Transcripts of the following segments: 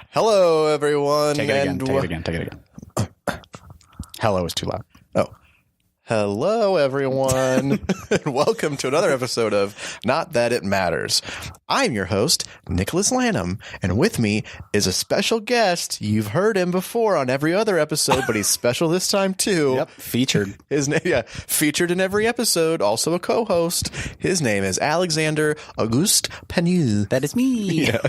Hello, everyone. Take it again. Hello is too loud. Oh. Hello, everyone. And welcome to another episode of Not That It Matters. I'm your host, Nicholas Lanham, and with me is a special guest. You've heard him before on every other episode, but he's special this time, too. Yep, featured. His name, featured in every episode, also a co-host. His name is Alexander Auguste Penu. That is me. Yeah.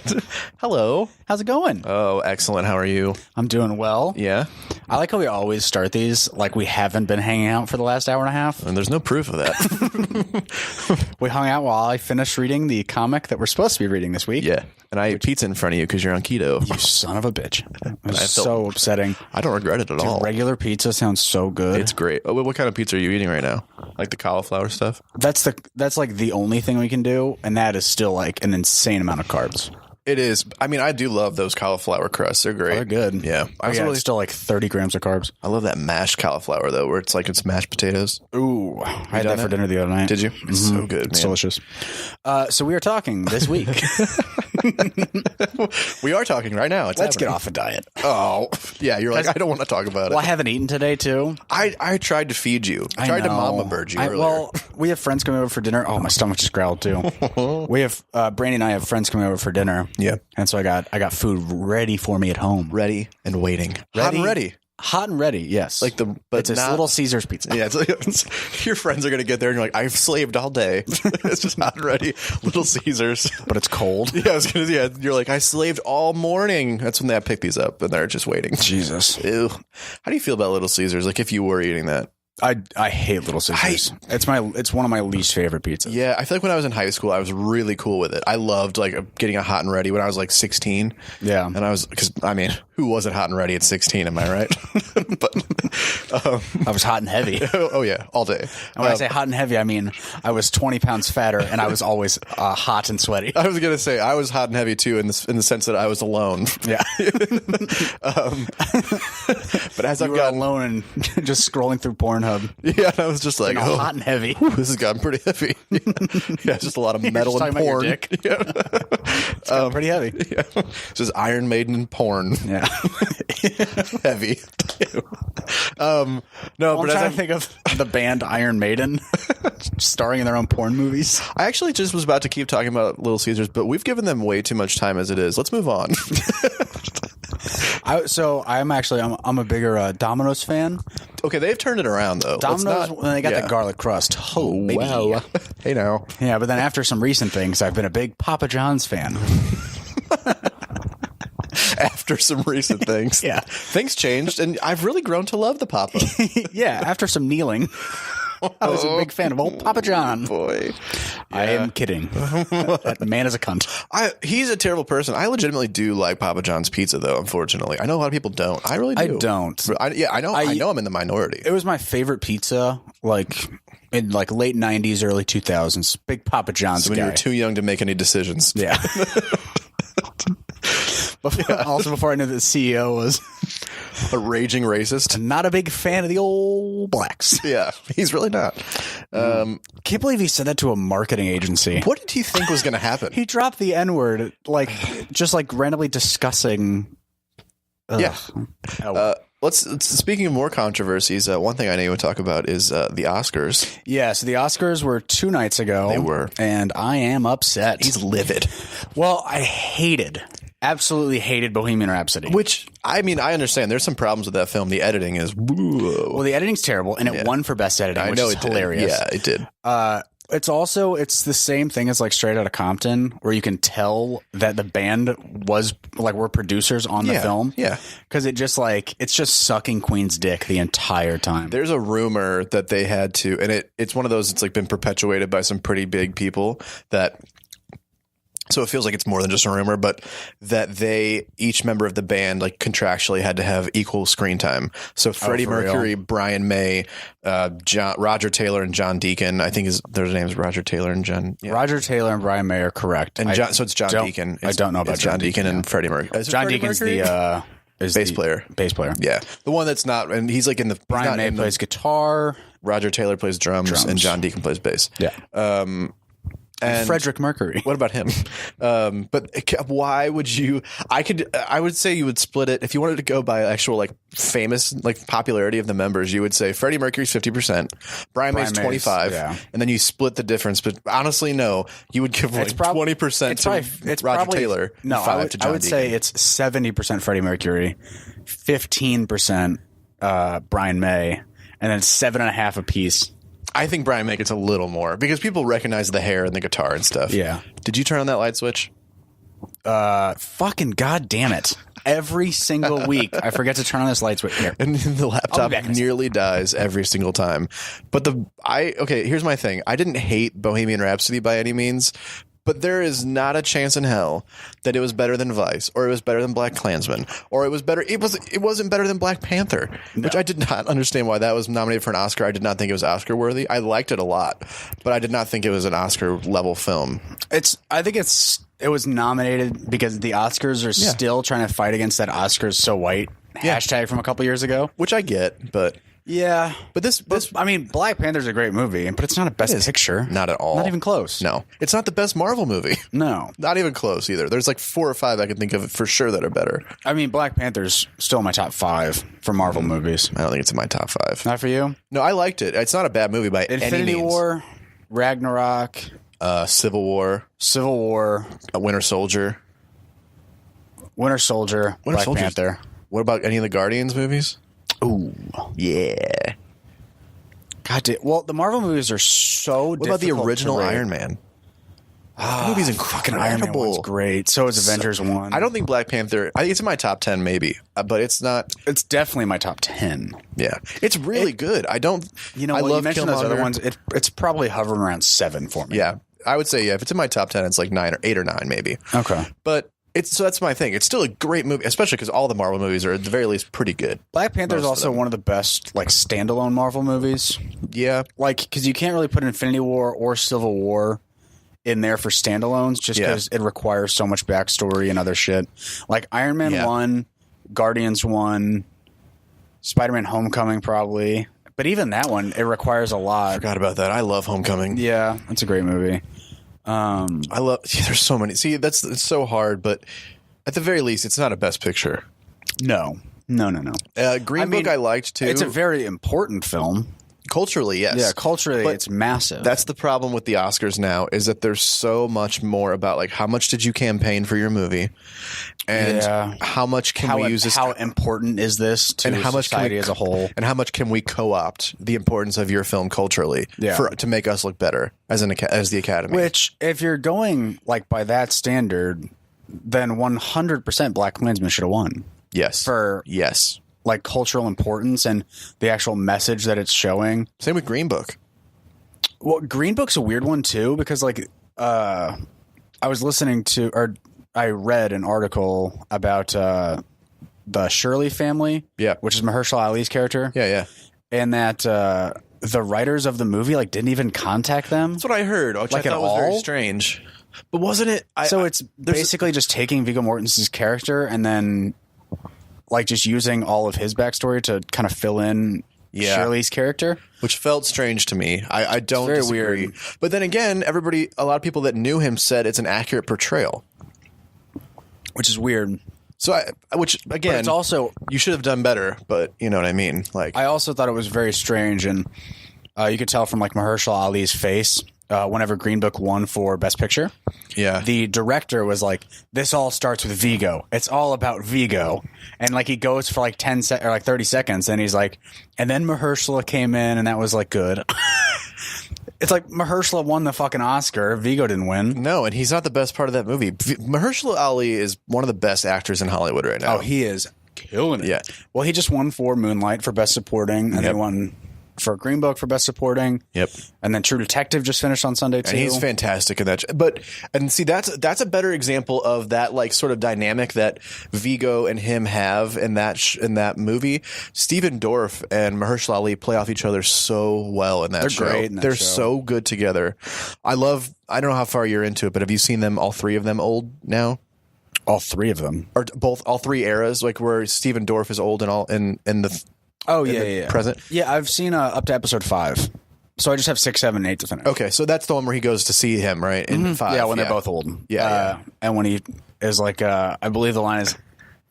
Hello. How's it going? Oh, excellent. How are you? I'm doing well. Yeah? I like how we always start these like we haven't been hanging out for the last hour and a half. And there's no proof of that. We hung out while I finished reading the comic that we're supposed to be reading this week. Yeah. And I ate pizza in front of you because you're on keto. You son of a bitch. It was so upsetting. I don't regret it at all. Regular pizza sounds so good. It's great. Oh, what kind of pizza are you eating right now? Like the cauliflower stuff? That's like the only thing we can do, and that is still like an insane amount of carbs. It is. I mean, I do love those cauliflower crusts. They're great. They're good. Yeah. It's still like 30 grams of carbs. I love that mashed cauliflower, though, where it's like it's mashed potatoes. Ooh. I had that for dinner the other night. Did you? It's so good, It's man. delicious. So we are talking this week. We are talking right now. Let's get off a diet. Oh, yeah. You're like, I don't want to talk about it. Well, I haven't eaten today, too. I tried to feed you. I tried to mama bird you earlier. Well, we have friends coming over for dinner. Oh, my stomach just growled, too. We have, Brandy and I have friends coming over for dinner. Yeah. And so I got food ready for me at home. Ready and waiting. Hot and ready. Hot and ready, yes. But it's a Little Caesars pizza. Yeah, your friends are going to get there and you're like, I've slaved all day. It's just hot and ready. Little Caesars. But it's cold. Yeah, you're like, I slaved all morning. That's when they pick these up and they're just waiting. Jesus. Ew. How do you feel about Little Caesars? Like if you were eating that? I hate Little Caesars. It's one of my least favorite pizzas. Yeah, I feel like when I was in high school, I was really cool with it. I loved like getting a hot and ready when I was like 16. Yeah. And who wasn't hot and ready at 16? Am I right? But I was hot and heavy. Oh yeah, all day. And when I say hot and heavy, I mean I was 20 pounds fatter and I was always hot and sweaty. I was gonna say I was hot and heavy too in the sense that I was alone. Yeah. But as I've gotten alone and just scrolling through Pornhub. Yeah, and I was just like, hot and heavy. This has gotten pretty heavy. Yeah, just a lot of metal and porn. Yeah. It's gotten pretty heavy. Yeah. It's just Iron Maiden and porn. Yeah. Heavy. No, I'm trying to think of the band Iron Maiden starring in their own porn movies. I actually just was about to keep talking about Little Caesars, but we've given them way too much time as it is. Let's move on. I'm a bigger Domino's fan. Okay, they've turned it around though. Domino's when they got the garlic crust. Oh, baby. Wow. Hey now. Yeah, but then after some recent things, I've been a big Papa John's fan. After some recent things. Yeah. Things changed, and I've really grown to love the Papa. Yeah, after some kneeling. I was a big fan of old Papa John. Boy. I am kidding. That man is a cunt. He's a terrible person. I legitimately do like Papa John's pizza, though, unfortunately. I know a lot of people don't. I really do. I don't. I know I'm in the minority. It was my favorite pizza, like in like late 90s, early 2000s. Big Papa John's when guy. you were too young to make any decisions. Yeah. Before I knew that the CEO was a raging racist. Not a big fan of the old blacks. Yeah, he's really not. Can't believe he said that to a marketing agency. What did he think was going to happen? He dropped the N-word, just randomly discussing. Yeah. Speaking of more controversies, one thing I know you would talk about is the Oscars. Yeah, so the Oscars were 2 nights ago. They were. And I am upset. He's livid. Well, I absolutely hated Bohemian Rhapsody. Which, I mean, I understand. There's some problems with that film. The editing is... Whoa. Well, the editing's terrible, and it won for Best Editing, which is hilarious. Yeah, it did. It's the same thing as like Straight Outta Compton, where you can tell that the band were producers on the film. Yeah. Because it's just sucking Queen's dick the entire time. There's a rumor that they had to, and it's one of those that's like been perpetuated by some pretty big people that... So it feels like it's more than just a rumor, but that each member of the band like contractually had to have equal screen time. So Freddie Mercury, Brian May, Roger Taylor, and John Deacon. I think their names Roger Taylor and John. Yeah. Roger Taylor and Brian May are correct. And so it's John Deacon. I don't know about John Deacon and Freddie Mercury. John Deacon's the bass player. Bass player. Yeah, the one that's not, and he's like in the. Brian May plays guitar. Roger Taylor plays drums, and John Deacon plays bass. Yeah. And Frederick Mercury. What about him? But why would you? I would say you would split it if you wanted to go by actual like famous like popularity of the members. You would say Freddie Mercury's 50%, Brian May's 25, and then you split the difference. But honestly, no, you would give like 20% to Roger Taylor. No, and 5 to John I would Deacon. say it's 70% Freddie Mercury, 15% Brian May, and then 7.5 apiece. I think Brian May gets a little more because people recognize the hair and the guitar and stuff. Yeah. Did you turn on that light switch? Fucking goddamn it. Every single week, I forget to turn on this light switch here. And the laptop nearly dies every single time. But here's my thing. I didn't hate Bohemian Rhapsody by any means, but there is not a chance in hell that it was better than Vice, or it was better than Black Klansman, or it was better. It wasn't better than Black Panther, which I did not understand why that was nominated for an Oscar. I did not think it was Oscar worthy. I liked it a lot, but I did not think it was an Oscar level film. I think it was nominated because the Oscars are still trying to fight against that Oscars so white hashtag from a couple years ago, which I get, but. Yeah, but this I mean, Black Panther's a great movie, but it's not a best picture. Not at all. Not even close. No, it's not the best Marvel movie. No, not even close either. There's like 4 or 5 I can think of for sure that are better. I mean, Black Panther's still in my top 5 for Marvel movies. I don't think it's in my top 5. Not for you? No, I liked it. It's not a bad movie by any means. Infinity War, Ragnarok, Civil War, Winter Soldier, Black Panther. What about any of the Guardians movies? Ooh, yeah. God damn. Well, the Marvel movies are so What about the original Iron Man? That movie's incredible. Iron Man 1's great. So is Avengers 1. I don't think Black Panther... I think it's in my top 10 maybe, but it's not... It's definitely my top 10. Yeah. It's really good. I don't... You know, I love you mentioned those other ones. It's probably hovering around 7 for me. Yeah. I would say, if it's in my top 10, it's like 9 or 8 or 9 maybe. Okay. But... So that's my thing. It's still a great movie, especially because all the Marvel movies are at the very least pretty good. Black Panther is also one of the best like standalone Marvel movies. Yeah, like because you can't really put Infinity War or Civil War in there for standalones just because it requires so much backstory and other shit. Like Iron Man 1, Guardians 1, Spider-Man Homecoming probably, but even that one it requires a lot. I forgot about that. I love Homecoming. Yeah, it's a great movie. I love. There's so many. See, it's so hard, but at the very least, it's not a best picture. No. Green Book, I liked too. It's a very important film. Culturally, yes. Yeah, culturally, it's massive. That's the problem with the Oscars now, is that there's so much more about like how much did you campaign for your movie, and how much can we use this? How important is this to society as a whole? And how much can we co-opt the importance of your film culturally to make us look better as the Academy? Which, if you're going like by that standard, then 100% Black Klansman should have won. Yes. Like cultural importance and the actual message that it's showing. Same with Green Book. Well, Green Book's a weird one too because like I was listening to or I read an article about the Shirley family, which is Mahershala Ali's character. Yeah. And that the writers of the movie like didn't even contact them. That's what I heard, which like I thought was very strange. But wasn't it? It's basically just taking Viggo Mortensen's character and then like just using all of his backstory to kind of fill in Shirley's character, which felt strange to me. I don't very disagree. Weird. But then again, a lot of people that knew him said it's an accurate portrayal, which is weird. So, but it's also you should have done better. But you know what I mean. Like I also thought it was very strange, and you could tell from like Mahershala Ali's face. Whenever Green Book won for Best Picture, the director was like, "This all starts with Viggo. It's all about Viggo." And like he goes for like 30 seconds, and he's like, "And then Mahershala came in, and that was like good." It's like Mahershala won the fucking Oscar. Viggo didn't win. No, and he's not the best part of that movie. Mahershala Ali is one of the best actors in Hollywood right now. Oh, he is killing it. Yeah. Well, he just won for Moonlight for Best Supporting, and then won for Green Book for Best Supporting. Yep. And then True Detective just finished on Sunday too. And he's fantastic in that. But see, that's a better example of that like sort of dynamic that Viggo and him have in that movie. Stephen Dorff and Mahershala Ali play off each other so well in that show. They're great in that They're show. so good together. I don't know how far you're into it, but have you seen them, all three of them, old now? All three of them, or all three eras, like where Stephen Dorff is old and all in the. Oh yeah, present. Yeah, I've seen up to episode 5. So I just have 6, 7, 8 to finish. Okay, so that's the one where he goes to see him, right? In 5. Yeah, when they're both old. Yeah. And when he is like, I believe the line is,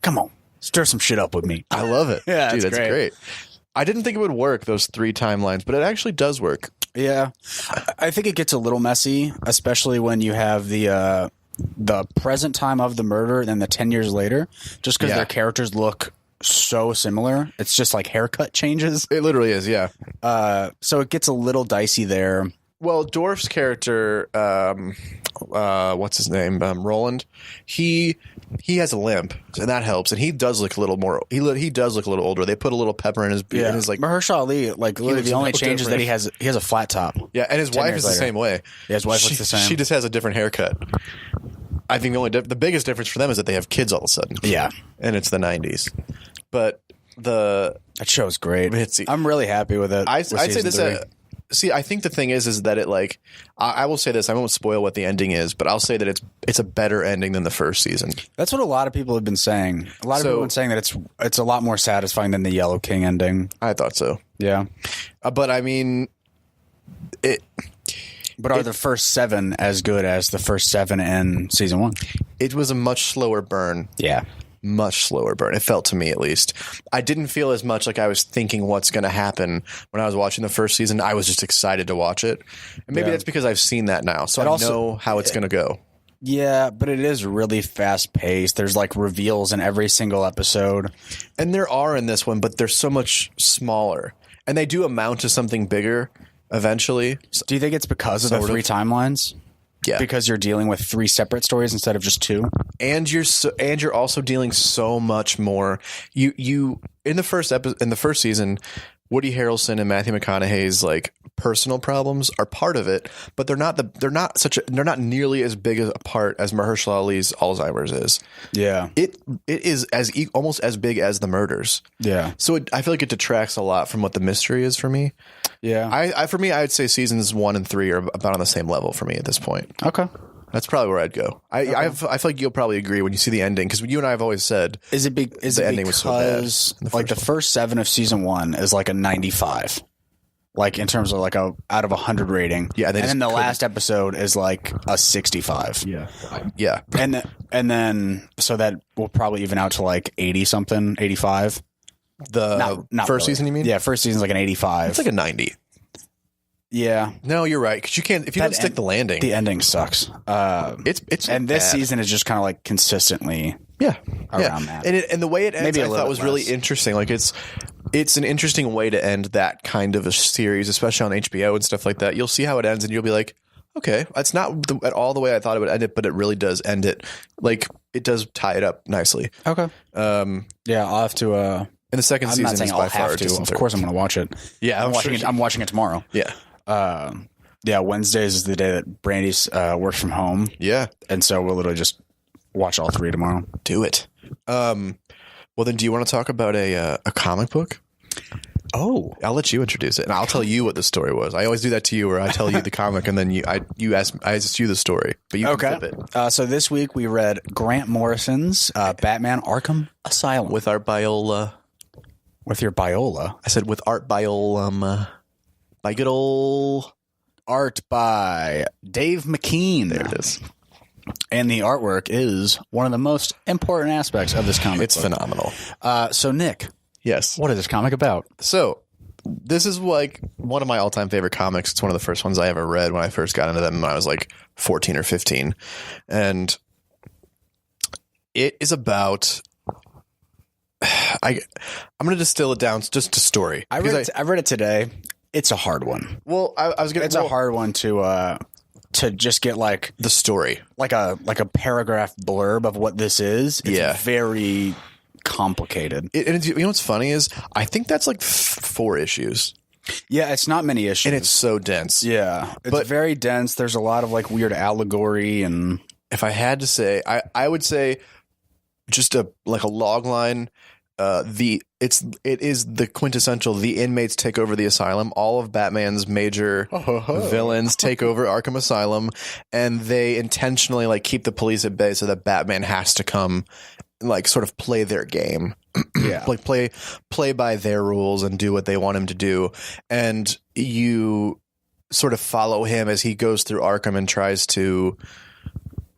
"Come on, stir some shit up with me." I love it. Yeah, dude, it's that's great. I didn't think it would work, those 3 timelines, but it actually does work. Yeah. I think it gets a little messy, especially when you have the present time of the murder and then the 10 years later, just because their characters look so similar. It's just like haircut changes. It literally is, yeah. So it gets a little dicey there. Well, Dorf's character, what's his name? Roland. He has a limp, and that helps. And he does look a little more. He does look a little older. They put a little pepper in his beard. Yeah, like Mahershala Ali. Like literally, the only change is that he has a flat top. Yeah, and his wife is the same way. Yeah, his wife looks the same. She just has a different haircut. I think the biggest difference for them is that they have kids all of a sudden. Yeah, and it's the 90s. But that show's great. I'm really happy with it. I'd say this. See, I think the thing is that it like I will say this. I won't spoil what the ending is, but I'll say that it's a better ending than the first season. That's what a lot of people have been saying. A lot of people have been saying that it's a lot more satisfying than the Yellow King ending. I thought so. Yeah, but I mean, But are the first 7 as good as the first 7 in season 1? It was a much slower burn. Yeah. Much slower burn. It felt to me, at least. I didn't feel as much like I was thinking what's going to happen when I was watching the first season. I was just excited to watch it. And maybe that's because I've seen that now. So I know how it's going to go. Yeah, but it is really fast paced. There's like reveals in every single episode. And there are in this one, but they're so much smaller. And they do amount to something bigger eventually. Do you think it's because of the 3 timelines? Yeah, because you're dealing with 3 separate stories instead of just 2, and you're also dealing so much more. You in the first season, Woody Harrelson and Matthew McConaughey's like personal problems are part of it, but they're not nearly as big a part as Mahershala Ali's Alzheimer's is. Yeah, it is almost as big as the murders. Yeah, so I feel like it detracts a lot from what the mystery is for me. Yeah, for me, I would say seasons 1 and 3 are about on the same level for me at this point. Okay. That's probably where I'd go. I feel like you'll probably agree when you see the ending, because you and I have always said the ending was so bad. Like the first 7 of season 1 is like a 95, like in terms of like out of 100 rating. Yeah, and then the last episode is like a 65. Yeah, and then so that will probably even out to like 80 something, 85. The not first really. season, you mean? Yeah, first season's like an 85. It's like a 90. Yeah. No, you're right, because you can't if you don't stick the landing. The ending sucks. It's and this bad. season is just kind of like consistently around that. And the way it ends, I thought was really interesting. Like it's an interesting way to end that kind of a series, especially on HBO and stuff like that. You'll see how it ends, and you'll be like, okay, it's not at all the way I thought it would end it, but it really does end it. Like it does tie it up nicely. Okay. Yeah, I'll have to. And the second season is by far Of course, I'm going to watch it. Yeah, I'm watching it tomorrow. Yeah. Yeah, Wednesdays is the day that Brandy's works from home. Yeah. And so we'll literally just watch all 3 tomorrow. Do it. Well, then do you want to talk about a comic book? Oh. I'll let you introduce it, and I'll tell you what the story was. I always do that to you, where I tell you the comic, and then I ask you the story, but you can flip it. So this week we read Grant Morrison's Batman Arkham Asylum. With Art Biola. With your Biola? I said with Art Biola. By good old... Art by Dave McKean. There it is. And the artwork is one of the most important aspects of this comic. It's phenomenal. So Nick. Yes. What is this comic about? So this is like one of my all-time favorite comics. It's one of the first ones I ever read when I first got into them when I was like 14 or 15. And it is about... I'm going to distill it down just to story. I read it today. It's a hard one. Well, it's a hard one to just get like the story, like a paragraph blurb of what this is. It's very complicated. And you know what's funny is I think that's like 4 issues. Yeah, it's not many issues, and it's so dense. Yeah, it's very dense. There's a lot of like weird allegory, and if I had to say, I would say just a log line. It is the quintessential. The inmates take over the asylum. All of Batman's major villains take over Arkham Asylum, and they intentionally like keep the police at bay so that Batman has to come, like sort of play their game. Yeah, like play by their rules and do what they want him to do. And sort of follow him as he goes through Arkham and tries to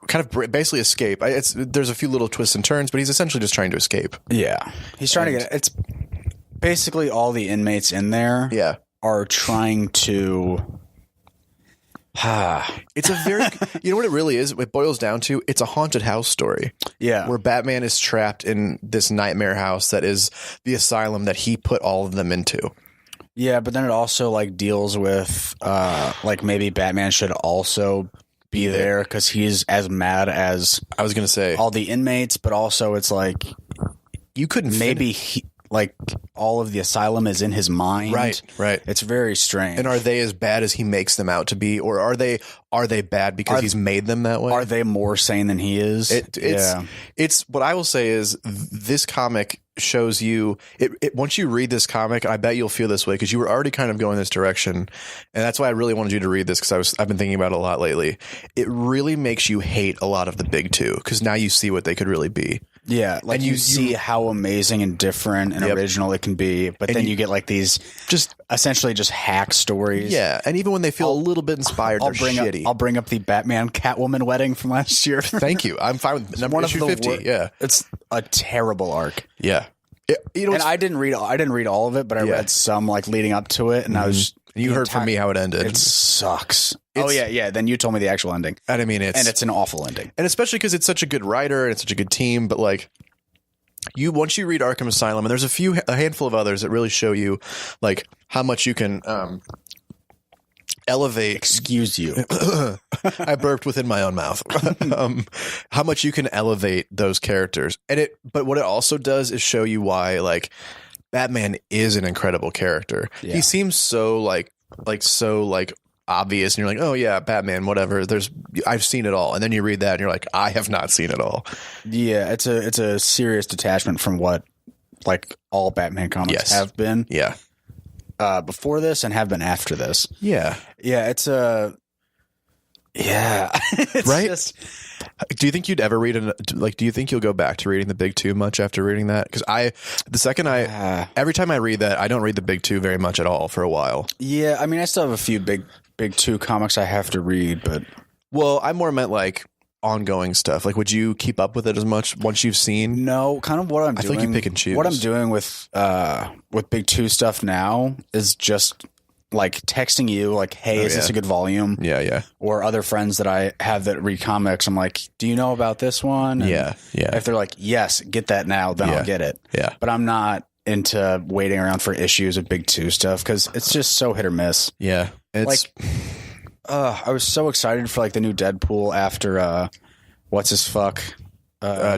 kind of basically escape. There's a few little twists and turns, but he's essentially just trying to escape. Yeah. He's trying to get... It's basically all the inmates in there are trying to... It's a very... You know what it really is? It boils down to, it's a haunted house story. Yeah. Where Batman is trapped in this nightmare house that is the asylum that he put all of them into. Yeah, but then it also like deals with like maybe Batman should also be there because he's as mad as I was going to say all the inmates, but also it's like you couldn't maybe like all of the asylum is in his mind. Right. It's very strange. And are they as bad as he makes them out to be, or are they bad because he's made them that way? Are they more sane than he is? It's what I will say is this comic shows you it once you read this comic, I bet you'll feel this way because you were already kind of going this direction, and that's why I really wanted you to read this because I've been thinking about it a lot lately. It really makes you hate a lot of the big two because now you see what they could really be. Yeah, like and you see how amazing and different and original it can be, but then you get like these just essentially just hack stories. Yeah, and even when they feel a little bit inspired, they're shitty. I'll bring up the Batman Catwoman wedding from last year. Thank you. I'm fine with number issue 50. Yeah, it's a terrible arc. Yeah, and I didn't read all of it, but I read some like leading up to it, and I was. You heard from me how it ended. It sucks. Yeah. Then you told me the actual ending. And I mean, it's an awful ending. And especially because it's such a good writer and it's such a good team. But like, once you read Arkham Asylum, and there's a handful of others that really show you like how much you can elevate. Excuse you. I burped within my own mouth. How much you can elevate those characters, but what it also does is show you why like. Batman is an incredible character. Yeah. He seems so so obvious, and you're like, oh yeah, Batman, whatever. I've seen it all, and then you read that, and you're like, I have not seen it all. Yeah, it's a serious detachment from what like all Batman comics have been. Yeah, before this and have been after this. Yeah, it's a it's right. Just, do you think you'd ever read do you think you'll go back to reading the big two much after reading that? Because every time I read that, I don't read the big two very much at all for a while. Yeah, I mean, I still have a few big two comics I have to read, but well, I more meant like ongoing stuff. Like, would you keep up with it as much once you've seen? No, kind of what I'm doing. I think you pick and choose. What I'm doing with big two stuff now is just like texting you like, hey, is this a good volume? Yeah. Or other friends that I have that read comics. I'm like, do you know about this one? And yeah. If they're like, yes, get that now, then I'll get it. Yeah. But I'm not into waiting around for issues of big two stuff because it's just so hit or miss. Yeah. It's I was so excited for like the new Deadpool after what's his fuck?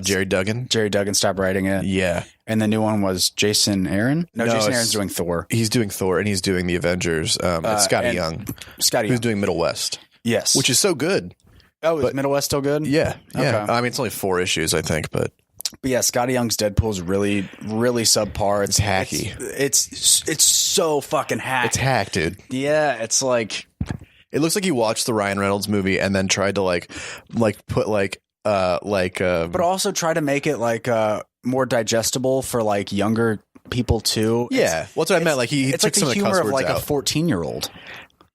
Jerry Duggan. Jerry Duggan stopped writing it. Yeah. And the new one was Jason Aaron? No, Jason Aaron's doing Thor. He's doing Thor, and he's doing the Avengers. It's Scotty Young. Who's doing Middle West. Yes. Which is so good. Oh, is Middle West still good? Yeah. Okay. I mean, it's only 4 issues, I think, but yeah, Scotty Young's Deadpool is really, really subpar. It's hacky. It's so fucking hack. It's hack, dude. Yeah, it's like... It looks like he watched the Ryan Reynolds movie and then tried to put but also try to make it like more digestible for like younger people too. Yeah, what's what I meant. Like he it's took like the some humor of the cuss of like out. a 14-year-old.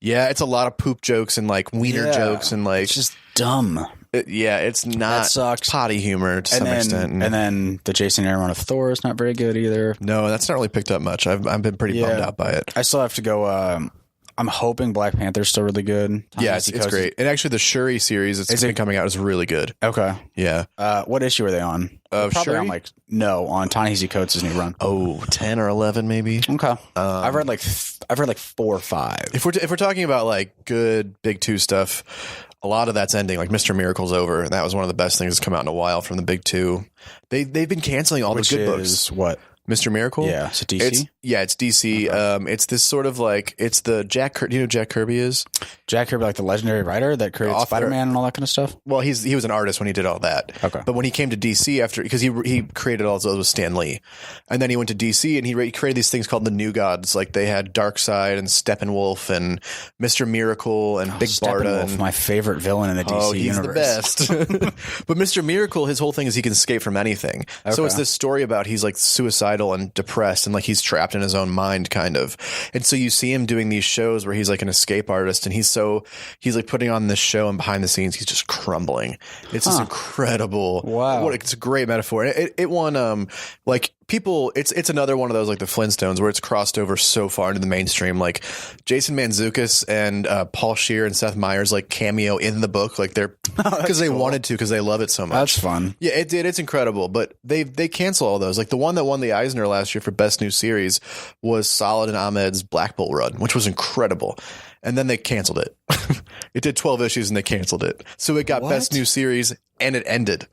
Yeah, it's a lot of poop jokes and like wiener jokes and like it's just dumb. It's not potty humor to some extent. And then the Jason Aaron run of Thor is not very good either. No, that's not really picked up much. I've been pretty bummed out by it. I still have to go. I'm hoping Black Panther's still really good. Yes, it's great. And actually, the Shuri series that's been coming out is really good. Okay. Yeah. What issue are they on? Probably Shuri? on Ta-Nehisi Coates' new run. Oh, 10 or 11 maybe. Okay. I've read like 4 or 5. If we're talking about like good big two stuff, a lot of that's ending. Like Mr. Miracle's over, and that was one of the best things that's come out in a while from the big two. They've been canceling all the good books. What? Mr. Miracle? Yeah. Is it DC? It's DC. Okay. It's this sort of like, it's the Jack Kirby. Do you know who Jack Kirby is? Jack Kirby, like the legendary writer that created Spider-Man and all that kind of stuff? Well, he was an artist when he did all that. Okay. But when he came to DC because he created all those with Stan Lee. And then he went to DC and he created these things called the New Gods. Like they had Darkseid and Steppenwolf and Mr. Miracle and Big Barda. Steppenwolf, my favorite villain in the DC universe. He's the best. But Mr. Miracle, his whole thing is he can escape from anything. Okay. So it's this story about he's like suicidal suicidal and depressed, and like he's trapped in his own mind kind of. And so you see him doing these shows where he's like an escape artist, and he's like putting on this show, and behind the scenes he's just crumbling. It's this incredible. Wow. It's a great metaphor. It won like people, it's another one of those like the Flintstones where it's crossed over so far into the mainstream. Like Jason Mantzoukas and Paul Scheer and Seth Meyers like cameo in the book, like they're because they wanted to, because they love it so much. That's fun. Yeah, it did. It's incredible. But they cancel all those. Like the one that won the Eisner last year for best new series was Saladin Ahmed's Black Bull Run, which was incredible. And then they canceled it. It did 12 issues and they canceled it. So it got best new series and it ended.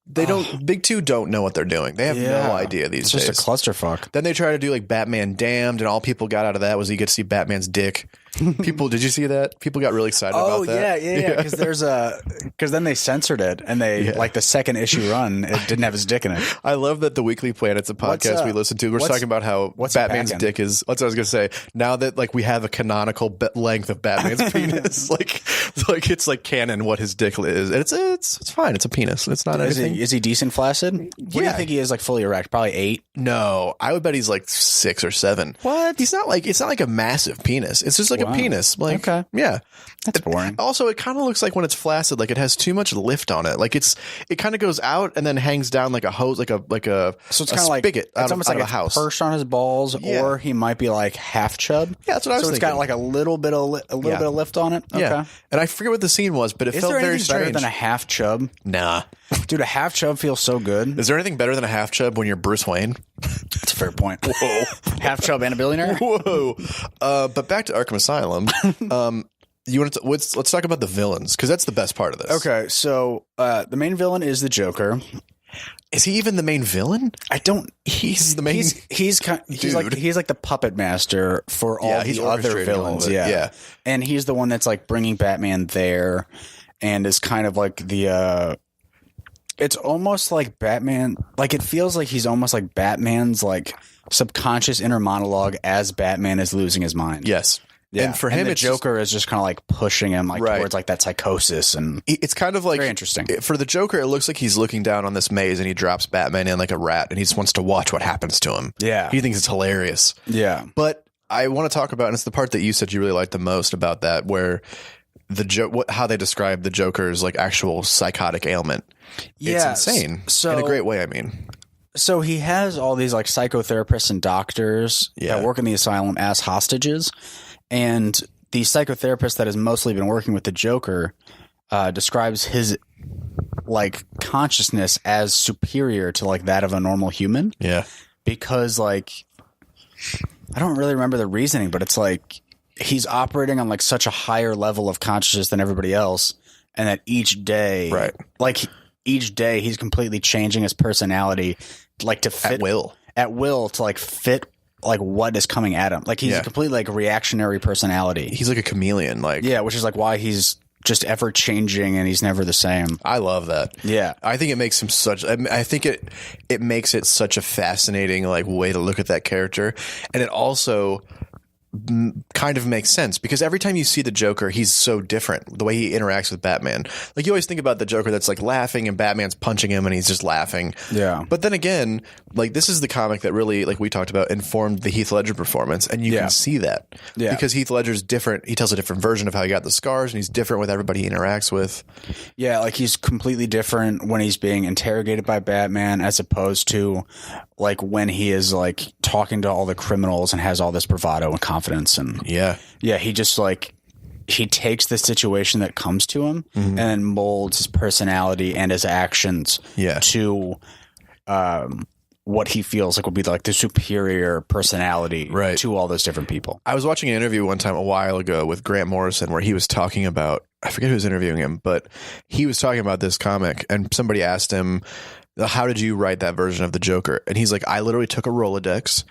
Big Two don't know what they're doing. They have no idea these days. It's just a clusterfuck. Then they try to do like Batman Damned, and all people got out of that was you get to see Batman's dick. Did you see that? People got really excited about that. Yeah. Because then they censored it, and they like the second issue run, it didn't have his dick in it. I love that the Weekly Planet's a podcast we listen to. We're talking about how Batman's dick is. That's what I was gonna say. Now that like we have a canonical length of Batman's penis, like it's like canon what his dick is. And it's fine. It's a penis. It's not anything. Is he decent flaccid? What do you think he is? Like fully erect? Probably 8. No, I would bet he's like 6 or 7. What? It's not like a massive penis. It's just like a penis. Like, okay. Yeah. That's boring. Also, it kind of looks like when it's flaccid, like it has too much lift on it. Like it kind of goes out and then hangs down like a hose, like a so it's kind of like spigot it's almost like a house perched on his balls, or he might be like half chub. Yeah, that's what I was thinking. So it's got like a little bit of lift on it. Okay. Yeah, and I forget what the scene was, but it felt very strange. Is there anything better than a half chub? Nah, dude, a half chub feels so good. Is there anything better than a half chub when you're Bruce Wayne? That's a fair point. Whoa, half chub and a billionaire. Whoa, but back to Arkham Asylum. Let's talk about the villains, because that's the best part of this. Okay, so the main villain is the Joker. Is he even the main villain? He's the main. He's like the puppet master for all the other villains. Yeah, and he's the one that's like bringing Batman there, and is kind of like the. It's almost like Batman. Like it feels like he's almost like Batman's like subconscious inner monologue as Batman is losing his mind. Yes. Yeah. And for him, the Joker is just kind of like pushing him like towards like that psychosis, and it's kind of like very interesting. For the Joker, it looks like he's looking down on this maze and he drops Batman in like a rat, and he just wants to watch what happens to him. Yeah, he thinks it's hilarious. Yeah, but I want to talk about, and it's the part that you said you really liked the most about that, where how they describe the Joker's like actual psychotic ailment. Yeah, it's insane. So in a great way, I mean. So he has all these like psychotherapists and doctors that work in the asylum as hostages. And the psychotherapist that has mostly been working with the Joker describes his like consciousness as superior to like that of a normal human. Yeah. Because like I don't really remember the reasoning, but it's like he's operating on like such a higher level of consciousness than everybody else, and that each day he's completely changing his personality like to fit at will to like fit like what is coming at him. Like he's a completely like reactionary personality. He's like a chameleon, like which is like why he's just ever changing and he's never the same. I love that. Yeah, I think it makes him I think it makes it such a fascinating like way to look at that character, and it also kind of makes sense because every time you see the Joker, he's so different. The way he interacts with Batman, like you always think about the Joker that's like laughing and Batman's punching him and he's just laughing. Yeah. But then again, like this is the comic that really, like we talked about, informed the Heath Ledger performance, and you can see that because Heath Ledger's different. He tells a different version of how he got the scars, and he's different with everybody he interacts with. Yeah, like he's completely different when he's being interrogated by Batman as opposed to like when he is like talking to all the criminals and has all this bravado and confidence. And he just like he takes the situation that comes to him and then molds his personality and his actions to what he feels like will be like the superior personality to all those different people. I was watching an interview one time a while ago with Grant Morrison where he was talking about, I forget who was interviewing him, but he was talking about this comic, and somebody asked him, how did you write that version of the Joker? And he's like, I literally took a Rolodex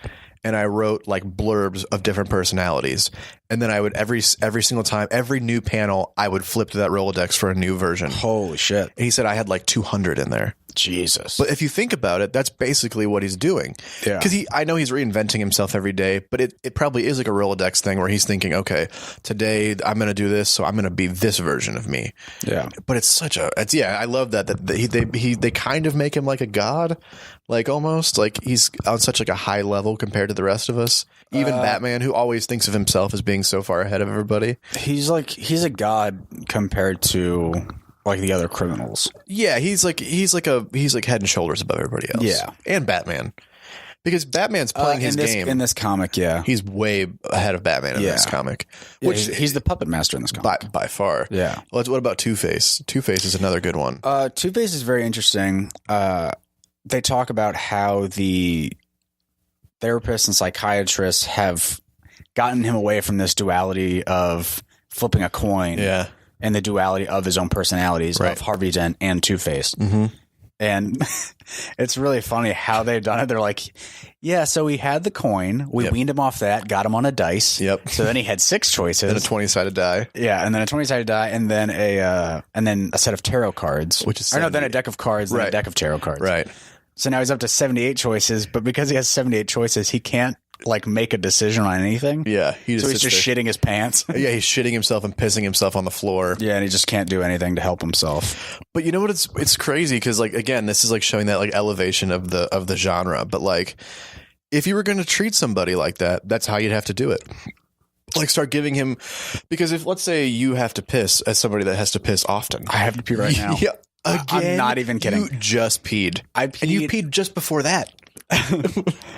and I wrote like blurbs of different personalities. And then I would every single time, every new panel, I would flip to that Rolodex for a new version. Holy shit. And he said I had like 200 in there. Jesus. But if you think about it, that's basically what he's doing. Yeah. Because I know he's reinventing himself every day, but it probably is like a Rolodex thing where he's thinking, okay, today I'm going to do this, so I'm going to be this version of me. Yeah. But I love that they kind of make him like a god, like almost like he's on such like a high level compared to the rest of us. Even Batman, who always thinks of himself as being so far ahead of everybody. He's a god compared to like the other criminals. Yeah, he's like head and shoulders above everybody else. Yeah. And Batman. Because Batman's playing his game. In this comic, yeah. He's way ahead of Batman in this comic. Yeah, he's the puppet master in this comic. By far. Yeah. What about Two-Face? Two-Face is another good one. Two-Face is very interesting. They talk about how the therapists and psychiatrists have gotten him away from this duality of flipping a coin. Yeah. And the duality of his own personalities of Harvey Dent and Two-Face. Mm-hmm. And it's really funny how they've done it. They're like, yeah, so he had the coin. We weaned him off that, got him on a dice. Yep. So then he had 6 choices. And a 20-sided die. Yeah, and then a 20-sided die, and then a set of tarot cards. Which is then a deck of cards, then a deck of tarot cards. Right. So now he's up to 78 choices, but because he has 78 choices, he can't like make a decision on anything. Yeah. So he's just shitting his pants. Yeah, he's shitting himself and pissing himself on the floor. Yeah, and he just can't do anything to help himself. But you know what? It's crazy because like again, this is like showing that like elevation of the genre. But like, if you were going to treat somebody like that, that's how you'd have to do it. Like start giving him, because if let's say you have to piss as somebody that has to piss often. I have to pee right now. Yeah. Again, I'm not even kidding. You just peed. And you peed just before that.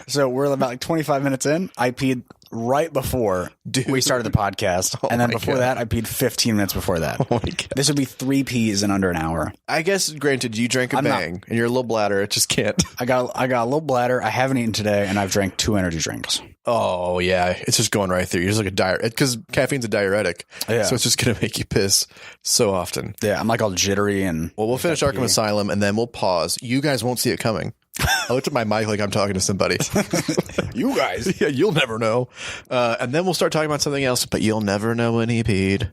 So we're about like 25 minutes in. I peed right before we started the podcast. And then before that, I peed 15 minutes before that. Oh my God. This would be 3 pees in under an hour. I guess, granted, you drank a bang and your little bladder, it just can't. I got a little bladder. I haven't eaten today, and I've drank 2 energy drinks. Oh, yeah. It's just going right through. You're just like a diuretic, because caffeine's a diuretic. Yeah. So it's just going to make you piss so often. Yeah, I'm like all jittery and... Well, we'll finish Arkham Asylum, and then we'll pause. You guys won't see it coming. I looked at my mic like I'm talking to somebody. You guys. Yeah, you'll never know. And then we'll start talking about something else, but you'll never know when he peed.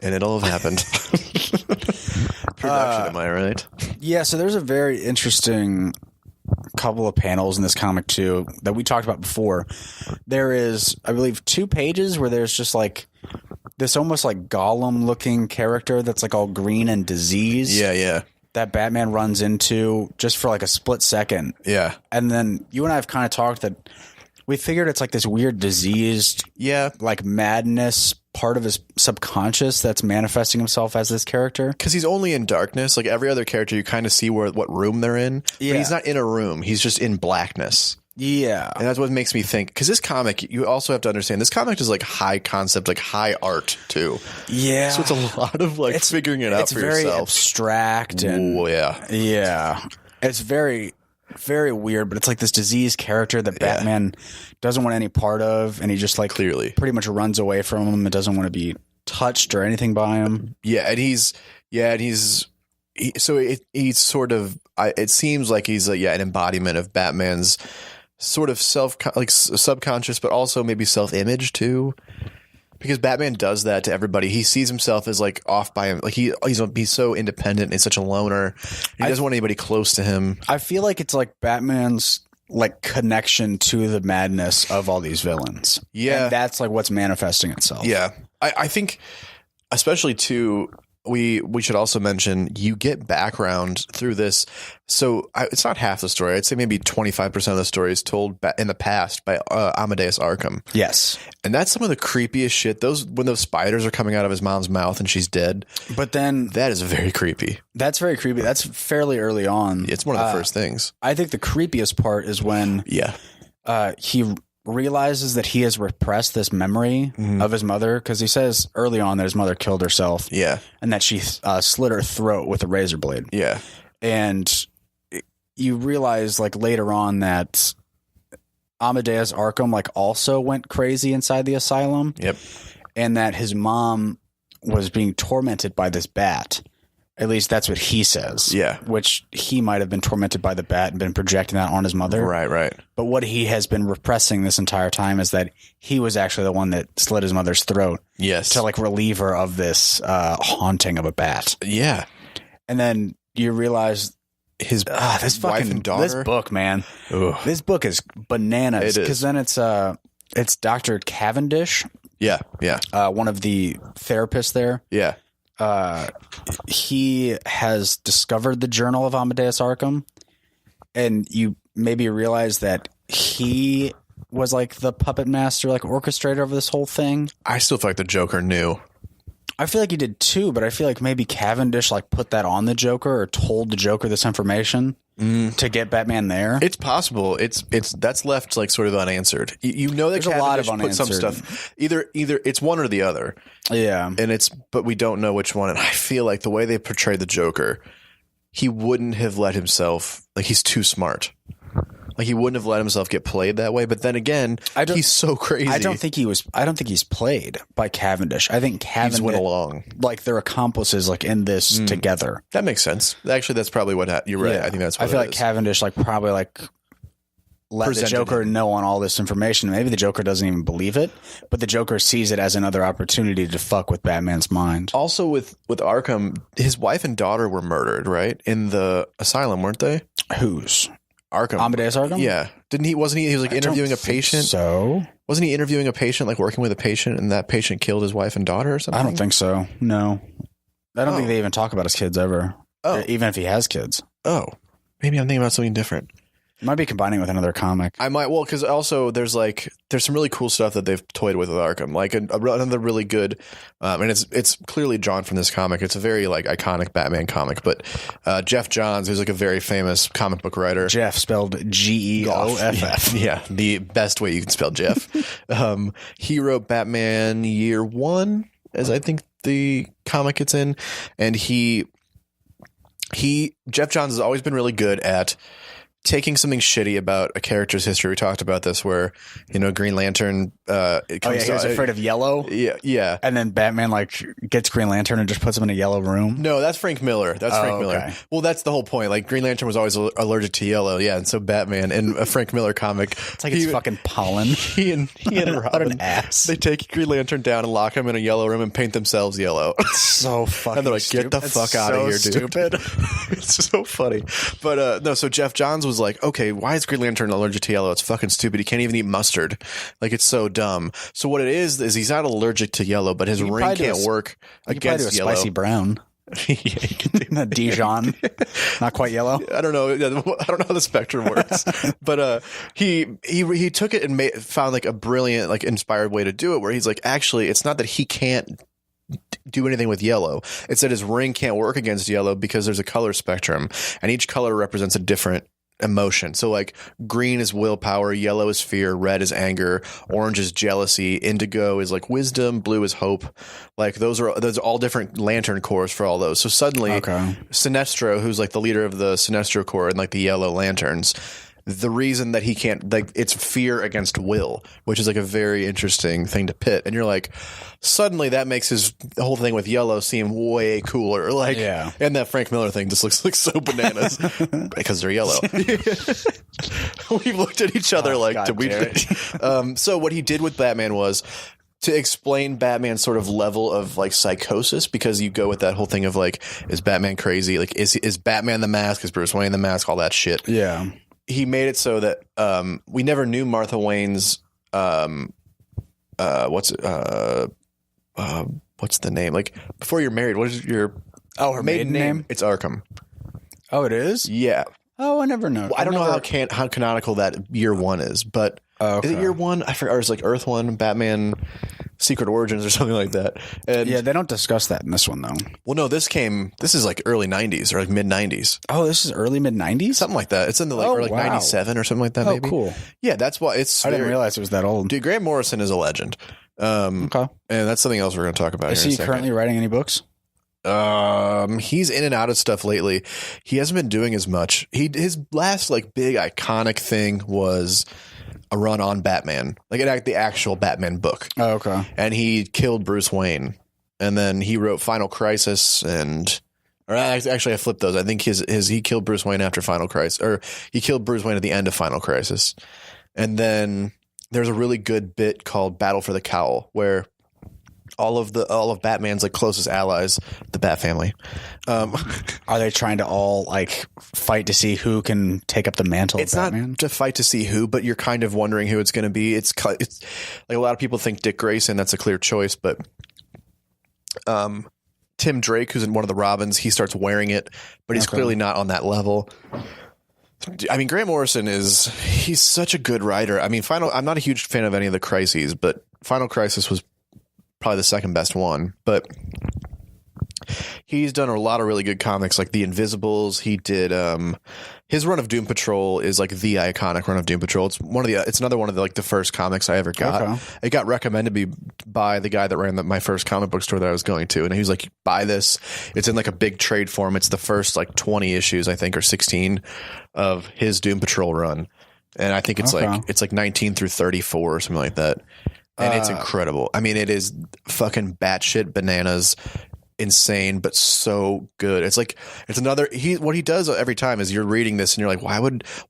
And it'll have happened. Production, am I right? Yeah, so there's a very interesting couple of panels in this comic, too, that we talked about before. There is, I believe, 2 pages where there's just like this almost like Gollum-looking character that's like all green and diseased. Yeah, yeah. That Batman runs into just for like a split second. Yeah. And then you and I have kind of talked that we figured it's like this weird diseased, like madness part of his subconscious that's manifesting himself as this character. Because he's only in darkness. Like every other character, you kind of see what room they're in. Yeah. But he's not in a room. He's just in blackness. Yeah. And that's what makes me think. Because this comic, you also have to understand, this comic is like high concept, like high art too. Yeah. So it's a lot of like figuring it out for yourself. It's very abstract. And ooh, yeah. Yeah. It's very, very weird, but it's like this diseased character that Batman doesn't want any part of. And he just like clearly pretty much runs away from him and doesn't want to be touched or anything by him. Yeah. And he's sort of, it seems like he's an embodiment of Batman's sort of subconscious, but also maybe self-image too, because Batman does that to everybody. He sees himself as like off by him, like he's so independent and such a loner. He doesn't want anybody close to him. I feel like it's like Batman's like connection to the madness of all these villains. Yeah, and that's like what's manifesting itself. Yeah, I think especially too. We should also mention you get background through this. So it's not half the story. I'd say maybe 25% of the story is told in the past by Amadeus Arkham. Yes. And that's some of the creepiest shit. When those spiders are coming out of his mom's mouth and she's dead. But then that is very creepy. That's very creepy. That's fairly early on. It's one of the first things. I think the creepiest part is when he realizes that he has repressed this memory of his mother, because he says early on that his mother killed herself. Yeah. And that she slit her throat with a razor blade. Yeah. And you realize like later on that Amadeus Arkham like also went crazy inside the asylum. Yep. And that his mom was being tormented by this bat. At least that's what he says. Yeah. Which he might have been tormented by the bat and been projecting that on his mother. Right, right. But what he has been repressing this entire time is that he was actually the one that slit his mother's throat. Yes. To like relieve her of this haunting of a bat. Yeah. And then you realize his this wife and daughter. This book, man. Ugh. This book is bananas. Because then it's Dr. Cavendish. Yeah. One of the therapists there. Yeah. He has discovered the Journal of Amadeus Arkham, and you maybe realize that he was like the puppet master, like orchestrator of this whole thing. I still feel like the Joker knew. I feel like he did too, but I feel like maybe Cavendish like put that on the Joker or told the Joker this information to get Batman there. It's possible. It's that's left like sort of unanswered. You know that There's Cavendish a lot of put some unanswered. stuff. Either it's one or the other. Yeah, but we don't know which one. And I feel like the way they portray the Joker, he wouldn't have let himself, like, he's too smart. Like, he wouldn't have let himself get played that way. But then again, he's so crazy. I don't think he's played by Cavendish. I think Cavendish went along. Like, they're accomplices, like, in this together. That makes sense. Actually, that's probably what you're right. Yeah. I think that's what I feel like Cavendish, like, probably, like, let the Joker know on all this information. Maybe the Joker doesn't even believe it, but the Joker sees it as another opportunity to fuck with Batman's mind. Also, with Arkham, his wife and daughter were murdered, right? In the asylum, weren't they? Whose? Arkham. Amadeus Arkham? Yeah. Wasn't he was like interviewing a patient? So? Wasn't he interviewing a patient, like working with a patient, and that patient killed his wife and daughter or something? I don't think so. No. I don't think they even talk about his kids ever. Oh. Even if he has kids. Oh. Maybe I'm thinking about something different. Might be combining with another comic. I might, well, because also there's some really cool stuff that they've toyed with Arkham, like another really good, and it's clearly drawn from this comic. It's a very like iconic Batman comic, but Jeff Johns, who's like a very famous comic book writer. Jeff spelled Geoff. Yeah, the best way you can spell Jeff. He wrote Batman Year One, as I think the comic it's in, and Jeff Johns has always been really good at taking something shitty about a character's history. We talked about this where, Green Lantern He was afraid of yellow? Yeah. And then Batman like gets Green Lantern and just puts him in a yellow room? No, that's Frank Miller. Okay. Well, that's the whole point. Like, Green Lantern was always allergic to yellow. Yeah, and so Batman in a Frank Miller comic. It's like it's fucking pollen. He and Robin, what an ass. They take Green Lantern down and lock him in a yellow room and paint themselves yellow. It's so fucking And they're like, get the fuck out of here, dude. Stupid. It's so funny. But no, so Jeff Johns was like, okay, why is Green Lantern allergic to yellow? It's fucking stupid. He can't even eat mustard. Like, it's so dumb. So what it is he's not allergic to yellow, but his ring can't work against yellow. Spicy brown. Yeah, you can do that. Dijon. Not quite yellow. I don't know. I don't know how the spectrum works. But he took it and found like a brilliant, like inspired way to do it, where he's like, actually, it's not that he can't do anything with yellow. It's that his ring can't work against yellow because there's a color spectrum, and each color represents a different emotion. So like green is willpower, yellow is fear, red is anger, orange is jealousy, indigo is like wisdom, blue is hope. Like those are all different lantern cores for all those. So suddenly Sinestro, who's like the leader of the Sinestro Corps and like the yellow lanterns, the reason that he can't, like, it's fear against will, which is like a very interesting thing to pit. And you're like, suddenly that makes the whole thing with yellow seem way cooler. Like, yeah. And that Frank Miller thing just looks like so bananas because they're yellow. We've looked at each other like, God, did we? So what he did with Batman was to explain Batman's sort of level of like psychosis, because you go with that whole thing of like, is Batman crazy? Like, is Batman the Mask? Is Bruce Wayne the Mask? All that shit. Yeah. He made it so that we never knew Martha Wayne's what's the name? Like, before you're married, what is your her maiden name? It's Arkham. Oh, it is? Yeah. Oh, I never know. Well, I don't know how canonical that Year One is, but is it Year One? I forgot. Or it's like Earth One, Batman Secret Origins or something like that. And yeah, they don't discuss that in this one, though. Well, no, this is like early 90s or like mid 90s. Oh, this is early mid 90s? Something like that. It's in the like, or like 97 or something like that, maybe. Oh, cool. Yeah, that's why I didn't realize it was that old. Dude, Grant Morrison is a legend. Okay. And that's something else we're going to talk about. Is he currently writing any books? He's in and out of stuff lately. He hasn't been doing as much. His last like big iconic thing was a run on Batman, like the actual Batman book. Oh, okay. And he killed Bruce Wayne, and then he wrote Final Crisis, or actually I flipped those. I think he killed Bruce Wayne after Final Crisis, or he killed Bruce Wayne at the end of Final Crisis, and then there's a really good bit called Battle for the Cowl where all of Batman's like closest allies, the Bat family. Are they trying to all like fight to see who can take up the mantle? It's of Batman? not to fight to see who, but you're kind of wondering who it's going to be. It's like a lot of people think Dick Grayson. That's a clear choice, but Tim Drake, who's in one of the Robins, he starts wearing it, but he's clearly not on that level. I mean, Grant Morrison he's such a good writer. I mean, I'm not a huge fan of any of the crises, but Final Crisis was probably the second best one. But he's done a lot of really good comics, like The Invisibles. He did his run of Doom Patrol is like the iconic run of Doom Patrol. It's another one of the first comics I ever got. Okay. It got recommended to me by the guy that ran my first comic book store that I was going to, and he was like, "Buy this. It's in like a big trade form. It's the first like 20 issues, I think, or 16 of his Doom Patrol run, and I think it's like 19 through 34 or something like that." And it's incredible. I mean, it is fucking batshit bananas, insane, but so good. It's like what he does every time is you're reading this and you're like,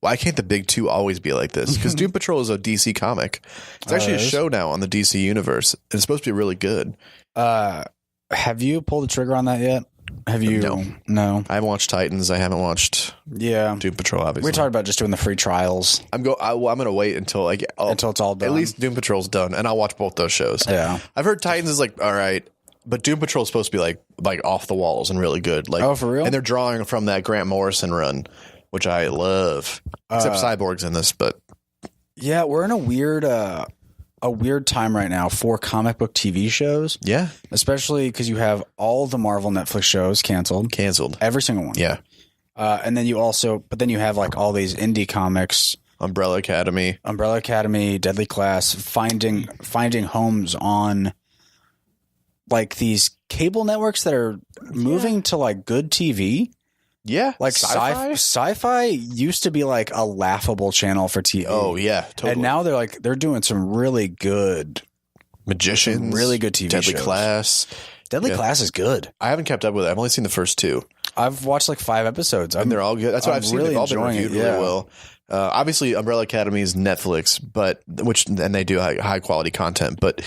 why can't the big two always be like this? Because Doom Patrol is a DC comic. It's actually a show now on the DC universe, and it's supposed to be really good. Have you pulled the trigger on that yet? Have you? No. I haven't watched Titans. I haven't watched Doom Patrol, obviously. We talked about just doing the free trials. I'm going to wait until it's all done. At least Doom Patrol's done, and I'll watch both those shows. Yeah. I've heard Titans is like, all right, but Doom Patrol is supposed to be like off the walls and really good. Like, oh, for real? And they're drawing from that Grant Morrison run, which I love. Except Cyborg's in this, but yeah, we're in a weird time right now for comic book TV shows. Yeah. Especially because you have all the Marvel Netflix shows canceled. Every single one. Yeah. And then you have like all these indie comics. Umbrella Academy, Deadly Class, finding homes on like these cable networks that are moving to like good TV. Yeah. Like sci-fi used to be like a laughable channel for TV. Oh yeah, totally. And now they're doing some really good Magicians, really good TV Deadly shows. Class. Deadly Class is good. I haven't kept up with it. I've only seen the first 2. I've watched like 5 episodes. And they're all good. That's what I've seen. They've all been reviewed really well. Obviously, Umbrella Academy is Netflix, and they do high quality content. But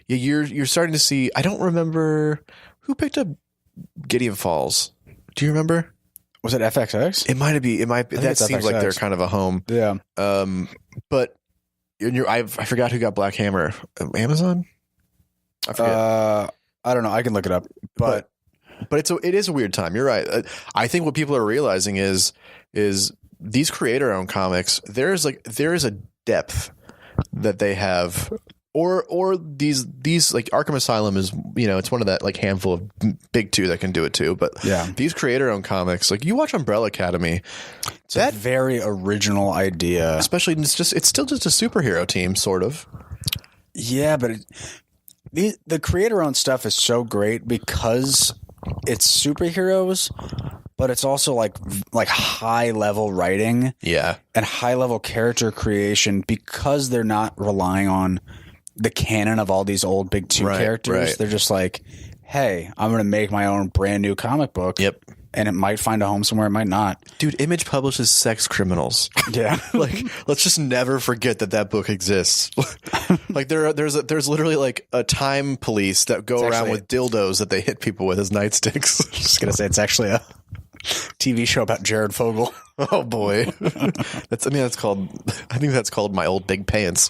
you're starting to see. I don't remember who picked up Gideon Falls. Do you remember? Was it FXX? It might be. That seems FXX. Like they're kind of a home. Yeah. But I forgot who got Black Hammer. Amazon. I forget. I don't know. I can look it up. But it is a weird time. You're right. I think what people are realizing is these creator-owned comics. There is a depth that they have. Or these like Arkham Asylum is, it's one of that like handful of big two that can do it too. But these creator-owned comics, like you watch Umbrella Academy, it's a very original idea. Especially it's still just a superhero team, sort of. Yeah, but the creator-owned stuff is so great because it's superheroes, but it's also like high-level writing, and high-level character creation because they're not relying on the canon of all these old big two characters. Right. They're just like, hey, I'm going to make my own brand new comic book. Yep. And it might find a home somewhere, it might not. Dude, Image publishes Sex Criminals. Yeah. Like, let's just never forget that book exists. Like there's literally like a time police that go around with dildos that they hit people with as nightsticks. Just going to say it's actually a TV show about Jared Fogle. Oh boy. I think that's called My Old Big Pants.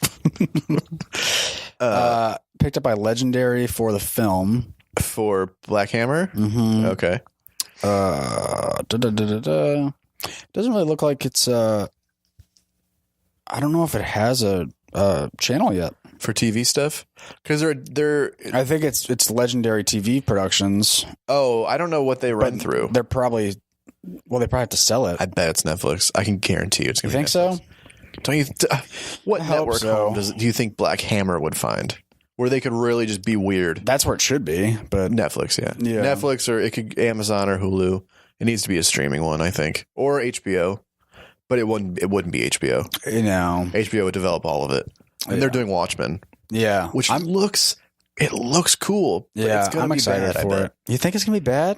Picked up by Legendary for the film. For Black Hammer? Mm-hmm. Okay. Doesn't really look like it's I don't know if it has a channel yet for TV stuff, because they're I think it's Legendary TV Productions. Oh, I don't know what they run through. They probably have to sell it. I bet it's Netflix. I can guarantee you it's going to be Netflix. You think so? Don't you what network home do you think Black Hammer would find where they could really just be weird? That's where it should be, but Netflix, yeah. Netflix, or it could Amazon or Hulu. It needs to be a streaming one, I think, or HBO, but it wouldn't be HBO. HBO would develop all of it, and they're doing Watchmen. Yeah, which looks cool. Yeah, it's gonna I'm excited bad, for it. You think it's gonna be bad?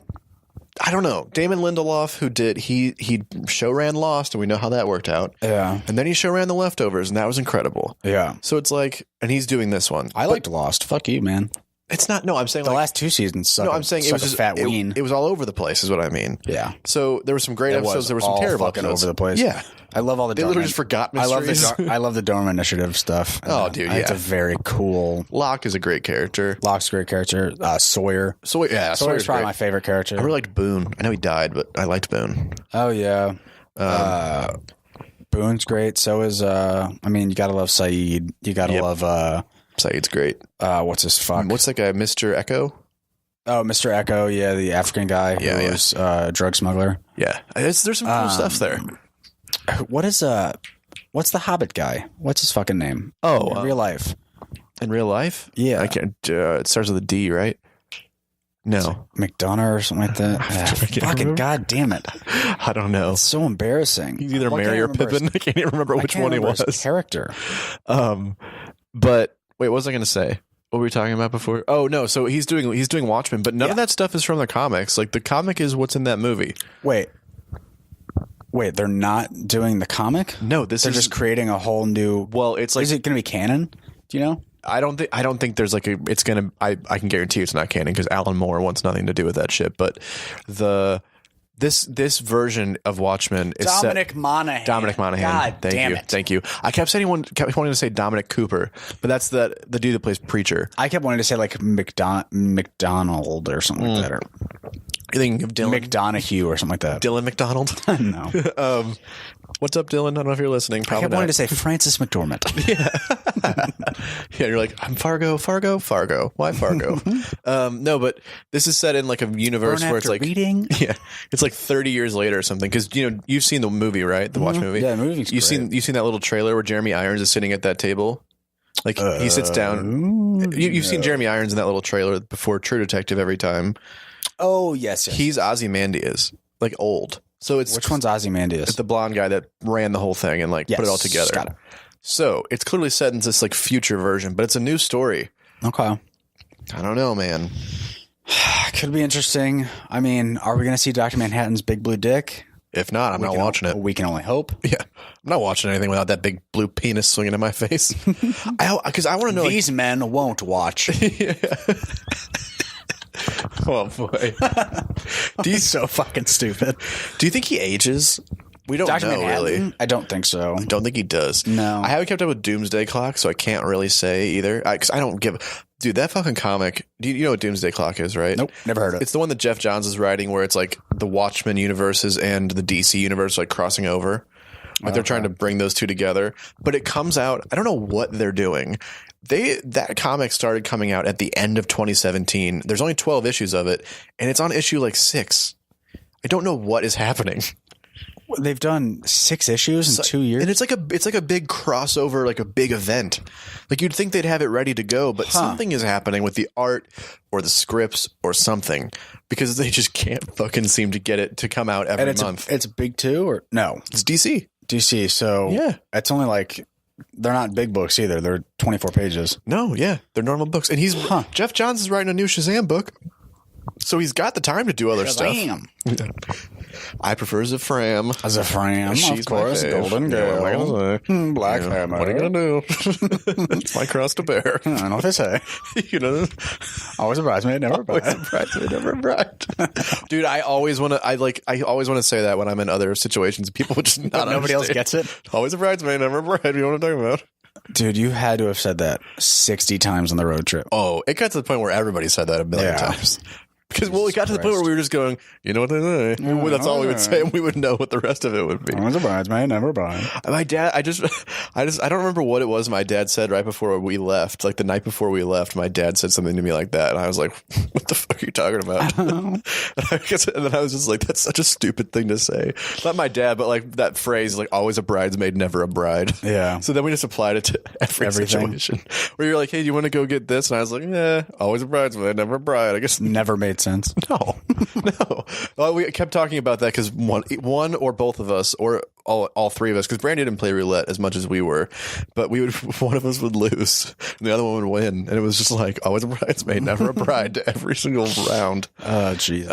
I don't know. Damon Lindelof, he show ran Lost, and we know how that worked out. Yeah. And then he show ran The Leftovers, and that was incredible. Yeah. So it's like, and he's doing this one. I liked Lost. Fuck you, man. It's not. No, I'm saying the last 2 seasons suck. No, I'm saying it was just fat ween. It was all over the place, is what I mean. Yeah. So there were some great episodes. There were some terrible episodes. Over the place. Yeah. I love all the. They literally just forgot mysteries. I love the Dorm Initiative stuff. Oh, dude, yeah. It's a very cool. Locke is a great character. Locke's a great character. Sawyer. Sawyer's probably my favorite character. I really liked Boone. I know he died, but I liked Boone. Oh yeah. Boone's great. So is you gotta love Saeed. You gotta love Saeed's great. What's his fuck? What's that guy? Mr. Echo? Oh, Mr. Echo, yeah, the African guy who was a drug smuggler. Yeah. There's some cool stuff there. What's the Hobbit guy? What's his fucking name? Oh, in real life. In real life? Yeah. I can't it starts with a D, right? No. McDonough or something like that. Fucking god damn it. I don't know. It's so embarrassing. He's either Merry or Pippin. I can't even remember which one he was. His character. But wait, what was I going to say? What were we talking about before? Oh no, so he's doing Watchmen, but none of that stuff is from the comics. Like the comic is what's in that movie. Wait, they're not doing the comic? No, they're just creating a whole new. Well, it's like, is it going to be canon? Do you know? I don't think there's like it's gonna. I can guarantee it's not canon because Alan Moore wants nothing to do with that shit. But this version of Watchmen is Dominic Monaghan. God Thank you. I kept wanting to say Dominic Cooper, but that's the dude that plays Preacher. I kept wanting to say like McDonald or something like that. Or you thinking of Dylan McDonough or something like that? Dylan McDonald? No. What's up, Dylan? I don't know if you're listening. Probably I kept wanting to say Francis McDormand. Yeah, you're like, I'm Fargo. Why Fargo? No, but this is set in like a universe where it's like reading. Yeah, it's like 30 years later or something. Because you've seen the movie, right? The Watchmen movie. Yeah, the movie's you've seen that little trailer where Jeremy Irons is sitting at that table. Like he sits down. You've seen Jeremy Irons in that little trailer before True Detective every time. Oh yes. He's Ozymandias, like old. So it's which one's Ozymandias? It's the blonde guy that ran the whole thing and put it all together. Got it. So it's clearly set in this like future version, but it's a new story. Okay. I don't know, man. Could be interesting. I mean, are we going to see Dr. Manhattan's big blue dick? If not, I'm not watching it. We can only hope. Yeah. I'm not watching anything without that big blue penis swinging in my face. Because I want to know. These men won't watch. Oh, boy. He's so fucking stupid. Do you think he ages? We don't Dr. know, Manhattan? really. I don't think so. I don't think he does. No. I haven't kept up with Doomsday Clock, so I can't really say either. Because I don't give... Dude, that fucking comic... You know what Doomsday Clock is, right? Nope, never heard of it. It's the one that Jeff Johns is writing where it's like the Watchmen universes and the DC universe like crossing over. Like they're trying to bring those two together. But it comes out... I don't know what they're doing. That comic started coming out at the end of 2017. There's only 12 issues of it, and it's on issue like 6. I don't know what is happening. They've done 6 issues in 2 years, and it's like a big crossover, like a big event. Like you'd think they'd have it ready to go, but something is happening with the art or the scripts or something because they just can't fucking seem to get it to come out every month. It's big 2 or no? It's DC. DC. So yeah, it's only like. They're not big books either. They're 24 pages. No, yeah. They're normal books. And Jeff Johns is writing a new Shazam book. So he's got the time to do other stuff. I prefer Zafram. She's of course. Golden Girl. What am I gonna say? Black Hammer. What are you going to do? It's my cross to bear. I don't know if they say. Always a bridesmaid, never a bride. Dude, I always want to say that when I'm in other situations. People would just not nobody else gets it. Always a bridesmaid, never a bride. You know what I'm talking about? Dude, you had to have said that 60 times on the road trip. Oh, it got to the point where everybody said that a million times. Because we got to the point where we were just going, you know what they say? That's all we would say, and we would know what the rest of it would be. Always a bridesmaid, never a bride. My dad, I don't remember what it was my dad said right before we left. Like the night before we left, my dad said something to me like that, and I was like, what the fuck are you talking about? and then I was just like, that's such a stupid thing to say. Not my dad, but like that phrase, like always a bridesmaid, never a bride. Yeah. So then we just applied it to everything. Situation. Where you're like, hey, do you want to go get this? And I was like, yeah, always a bridesmaid, never a bride. I guess never made sense. No. Well, we kept talking about that because one or both of us, or all three of us, because Brandy didn't play roulette as much as we were, but one of us would lose and the other one would win, and it was just like always a bridesmaid, never a bride to every single round. Oh, Jesus.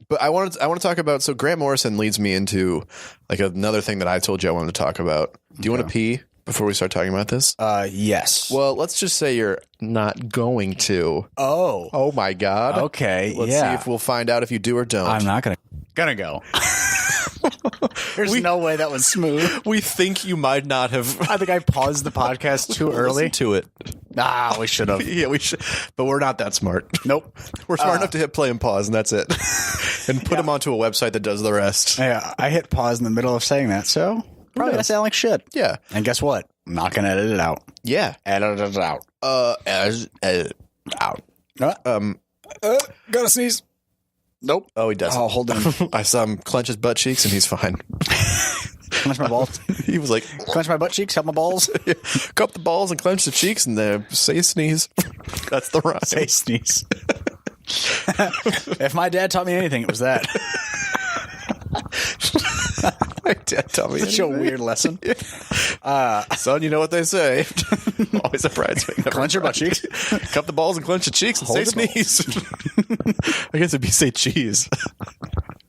But I want to talk about. So Grant Morrison leads me into like another thing that I told you I wanted to talk about. Do you want to pee? before we start talking about this? Yes. Well, let's just say you're not going to. Oh my God. Okay. Let's see if we'll find out if you do or don't. I'm not gonna go. There's no way that was smooth. We think you might not have. I think I paused the podcast too early. To it. We should have. Yeah, we should. But we're not that smart. Nope. We're smart enough to hit play and pause, and that's it. And put them onto a website that does the rest. Yeah, I hit pause in the middle of saying that, so probably gonna sound like shit. Yeah. And guess what? I'm not gonna edit it out. Yeah. Edit it out. Out. Gotta sneeze. Nope. Oh, he doesn't. Oh, hold on. I saw him clench his butt cheeks, and he's fine. Clench my balls. He was like, clench my butt cheeks, help my balls. Cup the balls and clench the cheeks, and say sneeze. That's the rhyme. Say sneeze. If my dad taught me anything, it was that. My dad taught me such a weird lesson. Son, you know what they say. Always a bridesmaid. Clench your butt cheeks. Cup the balls and clench the cheeks and say sneeze. I guess it'd be say cheese.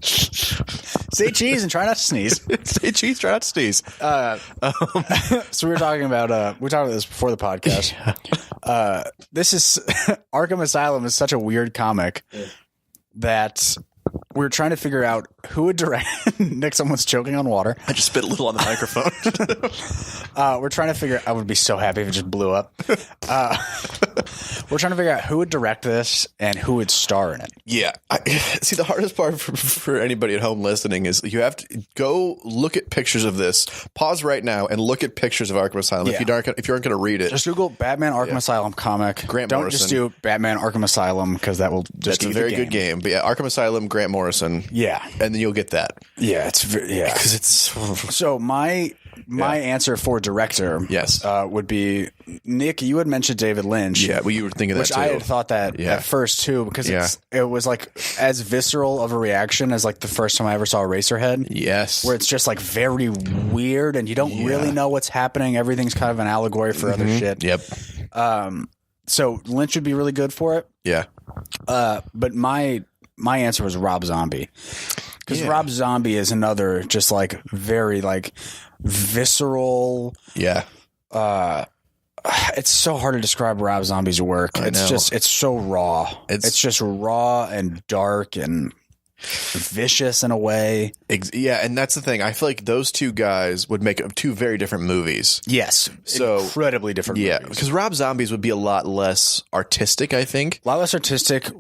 Say cheese and try not to sneeze. Say cheese, try not to sneeze. So we were talking about this before the podcast. This is Arkham Asylum is such a weird comic that we're trying to figure out who would direct. Nick, someone's choking on water. I just spit a little on the microphone. We're trying to figure. I would be so happy if it just blew up. We're trying to figure out who would direct this and who would star in it. Yeah. See, the hardest part for anybody at home listening is you have to go look at pictures of this. Pause right now and look at pictures of Arkham Asylum. Yeah. If you aren't going to read it, just Google Batman Arkham Asylum comic. Grant Don't Morrison. just do Batman Arkham Asylum because that will just. That's a very good game. But yeah, Arkham Asylum, Grant Morrison. Yeah, and then you'll get that. Yeah, because it's so my answer for director, yes, would be Nick. You had mentioned David Lynch. Yeah, well, you were thinking that which too. I had thought that at first too, because it was like as visceral of a reaction as like the first time I ever saw Eraserhead. Yes, where it's just like very weird and you don't really know what's happening. Everything's kind of an allegory for other shit. Yep. So Lynch would be really good for it. Yeah. But my answer was Rob Zombie. Because Rob Zombie is another just like very like visceral. Yeah. It's so hard to describe Rob Zombie's work. It's so raw. It's just raw and dark and vicious in a way. Yeah, and that's the thing. I feel like those two guys would make two very different movies. Yes. So incredibly different movies. Yeah, because Rob Zombie's would be a lot less artistic, I think. A lot less artistic,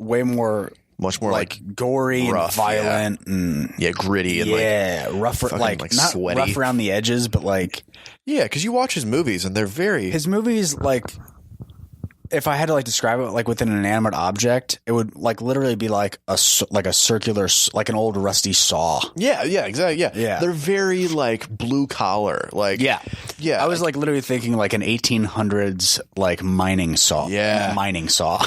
much more like gory rough, and violent and gritty and rough, like not sweaty. Rough around the edges, but like because you watch his movies and they're very his movies like. If I had to like describe it like with an inanimate object, it would like literally be like a circular, like an old rusty saw. Yeah, exactly. Yeah. They're very like blue collar. Like yeah. I was like literally thinking like an 1800s like mining saw. Yeah, mining saw.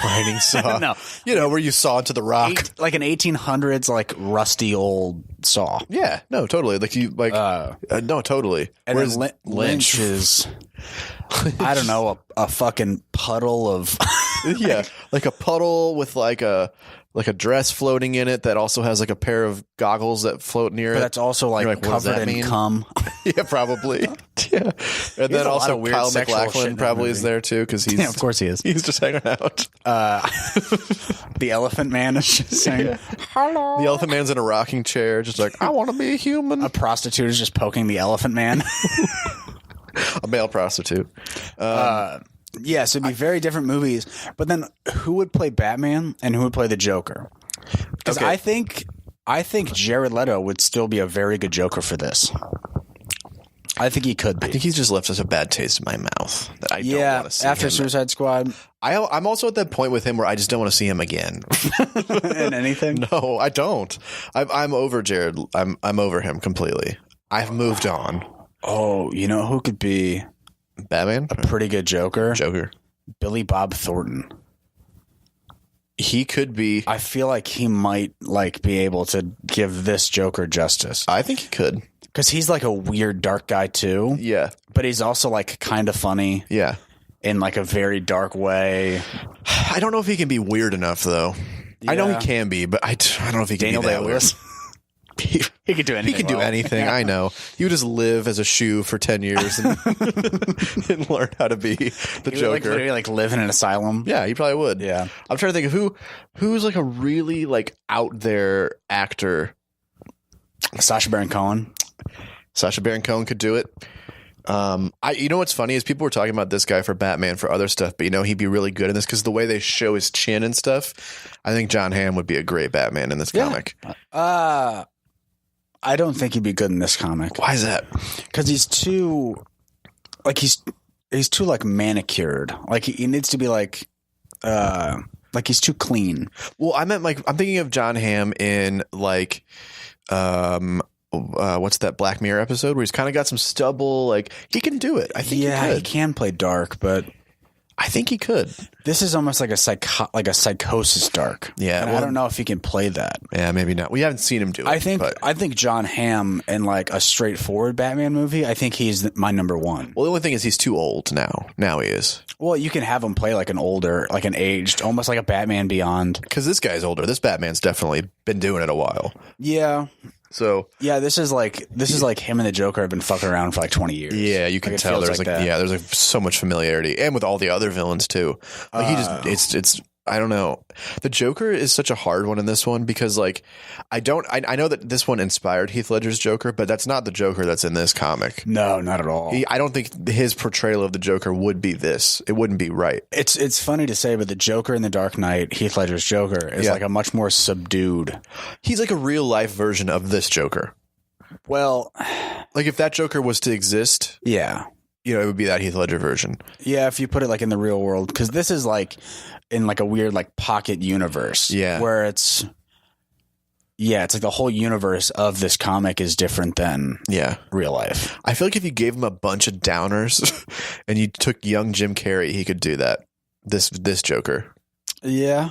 No, where you saw into the rock, like an 1800s like rusty old saw. Yeah, no, totally. Like you like no, totally. And whereas Lynch is. I don't know, a fucking puddle of like a puddle with like a dress floating in it that also has like a pair of goggles that float near it. That's also like covered in cum. Yeah, probably. Yeah, and then also Kyle MacLachlan probably is there too because he's of course he is. He's just hanging out. The Elephant Man is just saying hello. The Elephant Man's in a rocking chair, just like I want to be a human. A prostitute is just poking the Elephant Man. A male prostitute. So it'd be very different movies. But then who would play Batman and who would play the Joker? Because I think Jared Leto would still be a very good Joker for this. I think he could be. I think he's just left such a bad taste in my mouth that I don't want to see after him. Suicide Squad. I'm also at that point with him where I just don't want to see him again. In anything? No, I don't. I'm over Jared. I'm over him completely. I've moved on. Oh, you know who could be Batman? A pretty good Joker? Billy Bob Thornton. He could be. I feel like he might like be able to give this Joker justice. I think he could. Because he's like a weird dark guy too. Yeah. But he's also like kind of funny. Yeah. In like a very dark way. I don't know if he can be weird enough though. Yeah. I know he can be, but I don't know if he can be that weird. He could do anything. He could do anything. I know. He would just live as a shoe for 10 years and, and learn how to be the Joker. Would, literally live in an asylum. Yeah, he probably would. Yeah. I'm trying to think of who's like a really like out there actor. Sacha Baron Cohen. Sacha Baron Cohen could do it. You know what's funny is people were talking about this guy for Batman for other stuff, but he'd be really good in this because the way they show his chin and stuff. I think John Hamm would be a great Batman in this comic. I don't think he'd be good in this comic. Why is that? Because he's too he's too like manicured. Like he needs to be like he's too clean. Well, I meant like I'm thinking of John Hamm in like what's that Black Mirror episode where he's kind of got some stubble? Like he can do it. I think he can play dark, but I think he could. This is almost like a psychosis dark. Yeah, and I don't know if he can play that. Yeah, maybe not. We haven't seen him do it. I think John Hamm in like a straightforward Batman movie. I think he's my number one. Well, the only thing is he's too old now. Now he is. Well, you can have him play like an aged, almost like a Batman Beyond. Because this guy's older. This Batman's definitely been doing it a while. Yeah. So yeah, this is like him and the Joker have been fucking around for like 20 years. Yeah, you can tell there's there's so much familiarity, and with all the other villains too. Like it's I don't know. The Joker is such a hard one in this one because like I know that this one inspired Heath Ledger's Joker, but that's not the Joker that's in this comic. No, not at all. I don't think his portrayal of the Joker would be this. It wouldn't be right. It's funny to say, but the Joker in The Dark Knight, Heath Ledger's Joker, is like a much more subdued. He's like a real life version of this Joker. Well, like if that Joker was to exist, yeah, it would be that Heath Ledger version. Yeah, if you put it like in the real world, because this is like in like a weird like pocket universe. Yeah, where it's like the whole universe of this comic is different than real life. I feel like if you gave him a bunch of downers and you took young Jim Carrey, he could do that. This Joker. Yeah,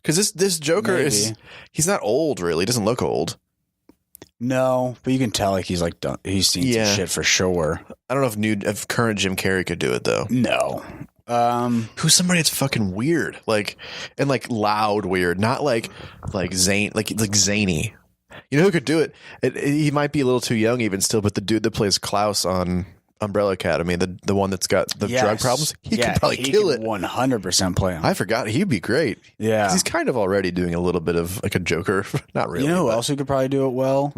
because this Joker he's not old really. He doesn't look old. No, but you can tell like he's like done. He's seen some shit for sure. I don't know if current Jim Carrey could do it though. No. Who's somebody that's fucking weird, like and like loud weird, not like zany. You know who could do it? He might be a little too young even still, but the dude that plays Klaus on Umbrella Academy, the one that's got the drug problems, he could probably kill it. 100% play him. I forgot he'd be great. Yeah, he's kind of already doing a little bit of like a Joker, not really. You know who else who could probably do it well?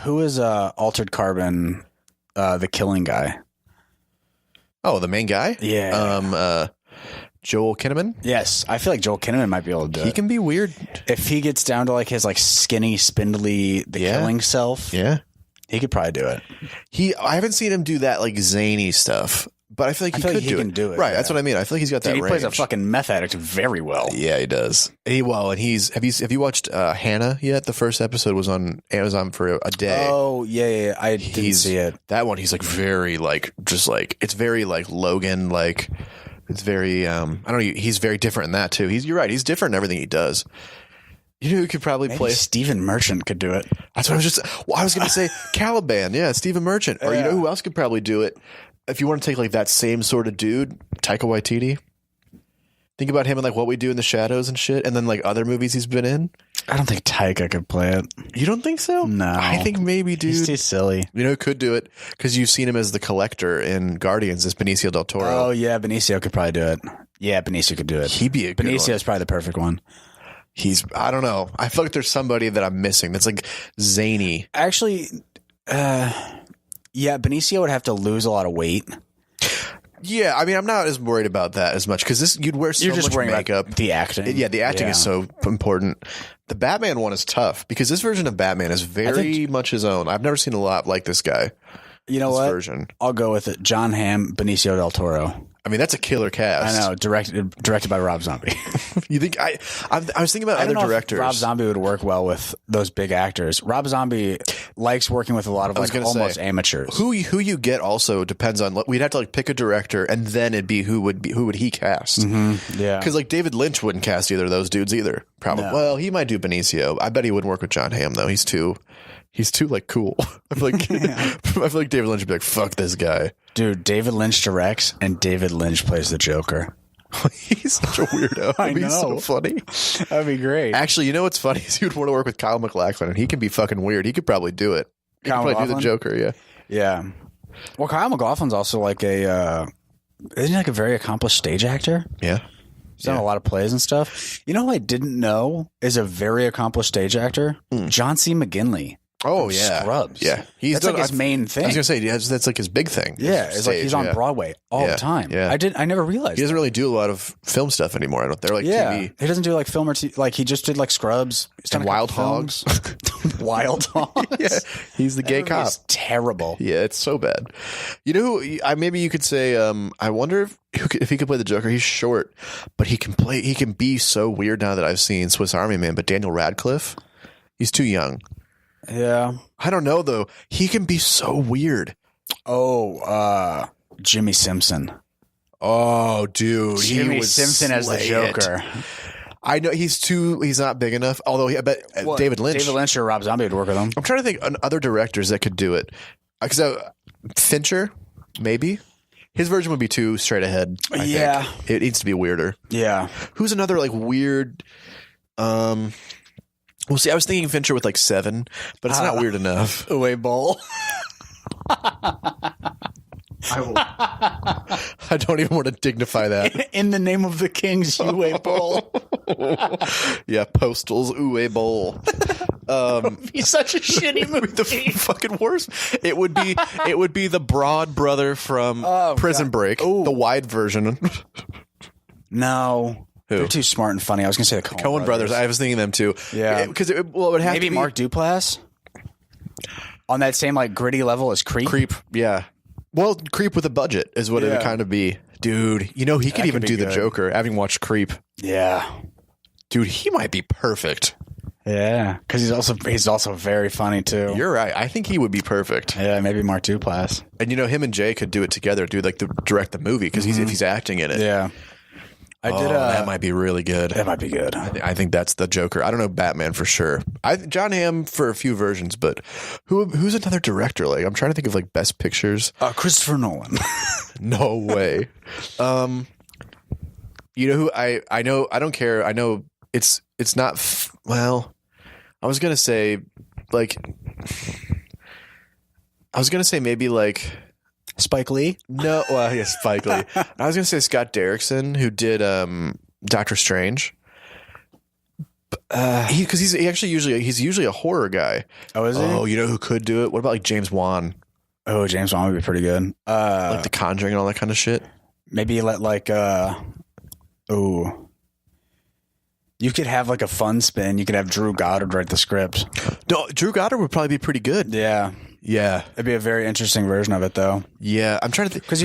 Who is Altered Carbon, the killing guy? Oh, the main guy? Yeah. Joel Kinnaman? Yes. I feel like Joel Kinnaman might be able to do it. He can be weird. If he gets down to like his like skinny, spindly, killing self. Yeah. He could probably do it. I haven't seen him do that like zany stuff, but I feel like he could do it. Right. Yeah. That's what I mean. I feel like he's got that range. He plays a fucking meth addict very well. Yeah, he does. And he's have you watched Hannah yet? The first episode was on Amazon for a day. Oh, yeah. I didn't see it. That one he's like very like just like it's very like Logan, like it's very I don't know, he's very different in that too. You're right, he's different in everything he does. You know who could probably play? Stephen Merchant could do it. That's what I was going to say. Caliban, yeah, Stephen Merchant. Or you know who else could probably do it? If you want to take like that same sort of dude, Taika Waititi. Think about him and like What We Do in the Shadows and shit, and then like other movies he's been in. I don't think Taika could play it. You don't think so? No. I think maybe, dude. He's too silly. You know who could do it? Because you've seen him as the Collector in Guardians as Benicio del Toro. Oh, yeah, Benicio could probably do it. Yeah, Benicio could do it. He'd be a good one. Benicio's probably the perfect one. I don't know. I feel like there's somebody that I'm missing that's like zany. Actually, Benicio would have to lose a lot of weight. Yeah, I mean, I'm not as worried about that as much because you'd wear so much makeup. About the acting. Yeah, the acting is so important. The Batman one is tough because this version of Batman is very much his own. I've never seen a lot like this guy. You know what? Version. I'll go with it. John Hamm, Benicio del Toro. I mean, that's a killer cast. I know, directed by Rob Zombie. You think I was thinking about other directors. Rob Zombie would work well with those big actors. Rob Zombie likes working with a lot of like almost amateurs. Who you get also depends on. We'd have to like pick a director, and then it'd be who would he cast? Mm-hmm. Yeah, because like David Lynch wouldn't cast either of those dudes either. Probably. No. Well, he might do Benicio. I bet he wouldn't work with John Hamm though. He's too like cool. I feel like I feel like David Lynch would be like, fuck this guy. Dude, David Lynch directs and David Lynch plays the Joker. He's such a weirdo. I know. He's so funny. That'd be great. Actually, you know what's funny is he would want to work with Kyle MacLachlan, and he can be fucking weird. He could probably do it. He could probably do the Joker, yeah. Yeah. Well, Kyle MacLachlan's also like isn't he like a very accomplished stage actor? Yeah. He's done a lot of plays and stuff. You know who I didn't know is a very accomplished stage actor? John C. McGinley. Oh, yeah. Scrubs. Yeah. That's like his main thing. I was going to say, that's like his big thing. Yeah. It's like he's on Broadway all the time. Yeah. I never realized he doesn't really do a lot of film stuff anymore. I don't. They're like TV. He doesn't do like film or like he just did like Scrubs. And Wild Hogs. Wild Hogs. Yeah. He's the gay cop. It's terrible. Yeah, it's so bad. You know who, maybe you could say, I wonder if he could play the Joker. He's short, but he can be so weird now that I've seen Swiss Army Man, but Daniel Radcliffe, he's too young. Yeah. I don't know though. He can be so weird. Oh, Jimmy Simpson. Oh, dude. Jimmy Simpson as the Joker. I know he's not big enough. Although I bet David Lynch. David Lynch or Rob Zombie would work with him. I'm trying to think of other directors that could do it. Because Fincher, maybe. His version would be too straight ahead. I think. It needs to be weirder. Yeah. Who's another like weird? Well, see, I was thinking Fincher with like 7, but it's not weird enough. Uwe Boll. I don't even want to dignify that. In the name of the kings, Uwe Boll. Yeah, Postal's Uwe Boll. He's such a shitty movie. The fucking worst. It would be the broad brother from Prison Break, the wide version. No. Who? They're too smart and funny. I was going to say the Coen brothers. I was thinking them too. Yeah. Because it would have maybe to be Mark Duplass on that same like gritty level as Creep. Creep, yeah. Well, Creep with a budget is what it would kind of be. Dude, he could even do the Joker, having watched Creep. Yeah. Dude, he might be perfect. Yeah, because he's also very funny too. You're right. I think he would be perfect. Yeah, maybe Mark Duplass. And him and Jay could do it together, direct the movie because if he's acting in it. Yeah. That might be really good. That might be good. I think that's the Joker. I don't know Batman for sure. John Hamm for a few versions, but who's another director? Like I'm trying to think of like best pictures. Christopher Nolan. No way. You know who I know? I don't care. I know it's not. Well, I was gonna say maybe like. Spike Lee? No, well, yes, Spike Lee. I was going to say Scott Derrickson, who did Doctor Strange. Because he's usually a horror guy. Oh, is he? Oh, you know who could do it? What about like James Wan? Oh, James Wan would be pretty good. Like The Conjuring and all that kind of shit. Maybe let like you could have like a fun spin. You could have Drew Goddard write the script. No, Drew Goddard would probably be pretty good. Yeah. Yeah. It'd be a very interesting version of it, though. Yeah. I'm trying to think. Because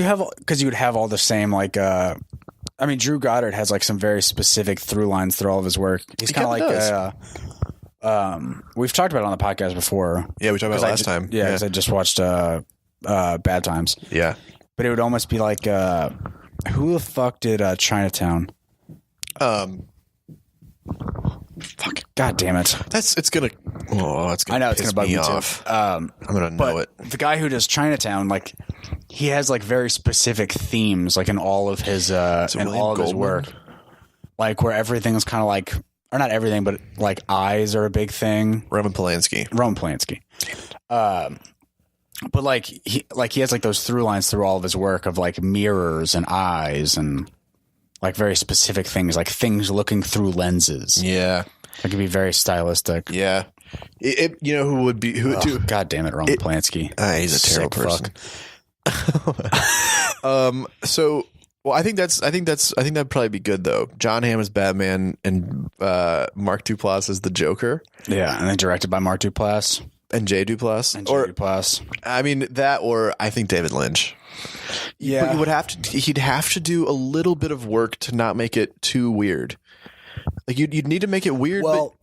you would have all the same, like, Drew Goddard has, like, some very specific through lines through all of his work. He's kind of like, we've talked about it on the podcast before. Yeah, we talked about it last time. Yeah, because I just watched Bad Times. Yeah. But it would almost be like, who the fuck did Chinatown? Fuck. God damn it. It's gonna I know it's gonna bug me off. Too. I'm gonna know it. The guy who does Chinatown, like, he has like very specific themes, like in all of his his work, like where everything's kind of like, or not everything, but like eyes are a big thing. Roman Polanski. But like he has like those through lines through all of his work of like mirrors and eyes and like very specific things, like things looking through lenses. Yeah. It could be very stylistic. Yeah. You know who would do? God damn it, Roman Polanski. He's a terrible person. I think that'd probably be good though. John Hamm is Batman and Mark Duplass is the Joker. Yeah, and then directed by Mark Duplass and Jay Duplass. Duplass. I mean that, or I think David Lynch. Yeah, but he'd have to do a little bit of work to not make it too weird. Like you'd need to make it weird. Well,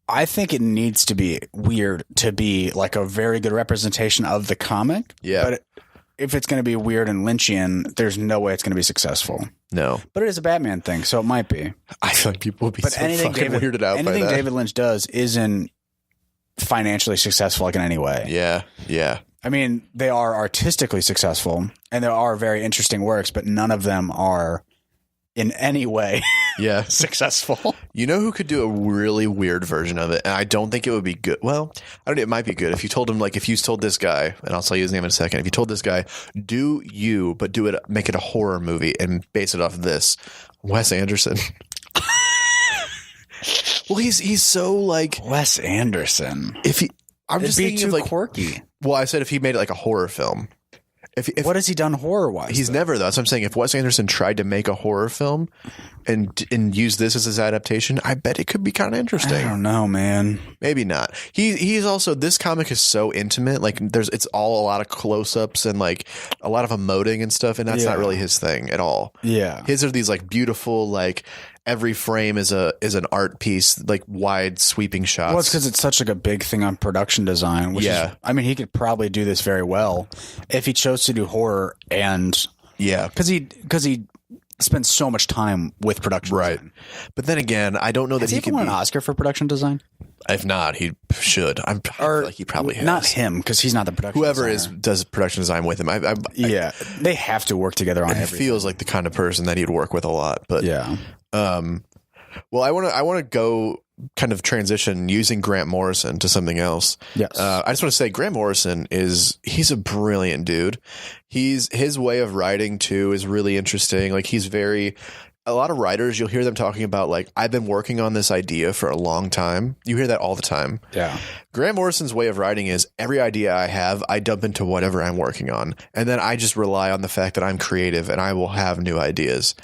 I think it needs to be weird to be like a very good representation of the comic. Yeah. But if it's going to be weird and Lynchian, there's no way it's going to be successful. No. But it is a Batman thing, so it might be. I feel like people would be fucking weirded out by that. Anything David Lynch does isn't financially successful like in any way. Yeah. Yeah. I mean, they are artistically successful and there are very interesting works, but none of them are in any way Yeah. successful. You know who could do a really weird version of it? And I don't think it would be good. Well, I don't know. It might be good. If you told him, like, if you told this guy, and I'll tell you his name in a second. If you told this guy, do you, but do it, make it a horror movie and base it off of this. Wes Anderson. Well, he's so like Wes Anderson. I'm just thinking too of like quirky. Well, I said if he made it like a horror film. If what has he done horror wise? He's never though. That's what I'm saying. If Wes Anderson tried to make a horror film and use this as his adaptation, I bet it could be kind of interesting. I don't know, man. Maybe not. He's also, this comic is so intimate. Like it's all a lot of close ups and like a lot of emoting and stuff, and that's not really his thing at all. Yeah, his are these like beautiful, like every frame is an art piece, like wide sweeping shots. Well, it's because it's such like a big thing on production design. Which is, I mean, he could probably do this very well if he chose to do horror and because he spends so much time with production design. But then again, I don't know that he could won an Oscar for production design. If not, he should. I feel like he probably has. Not him, because he's not the production designer. Does production design with him. They have to work together on everything. It feels like the kind of person that he'd work with a lot. But well, I want to go kind of transition using Grant Morrison to something else. Yes. I just want to say Grant Morrison he's a brilliant dude. His way of writing too is really interesting. Like a lot of writers, you'll hear them talking about like, I've been working on this idea for a long time. You hear that all the time. Yeah. Grant Morrison's way of writing is every idea I have, I dump into whatever I'm working on. And then I just rely on the fact that I'm creative and I will have new ideas.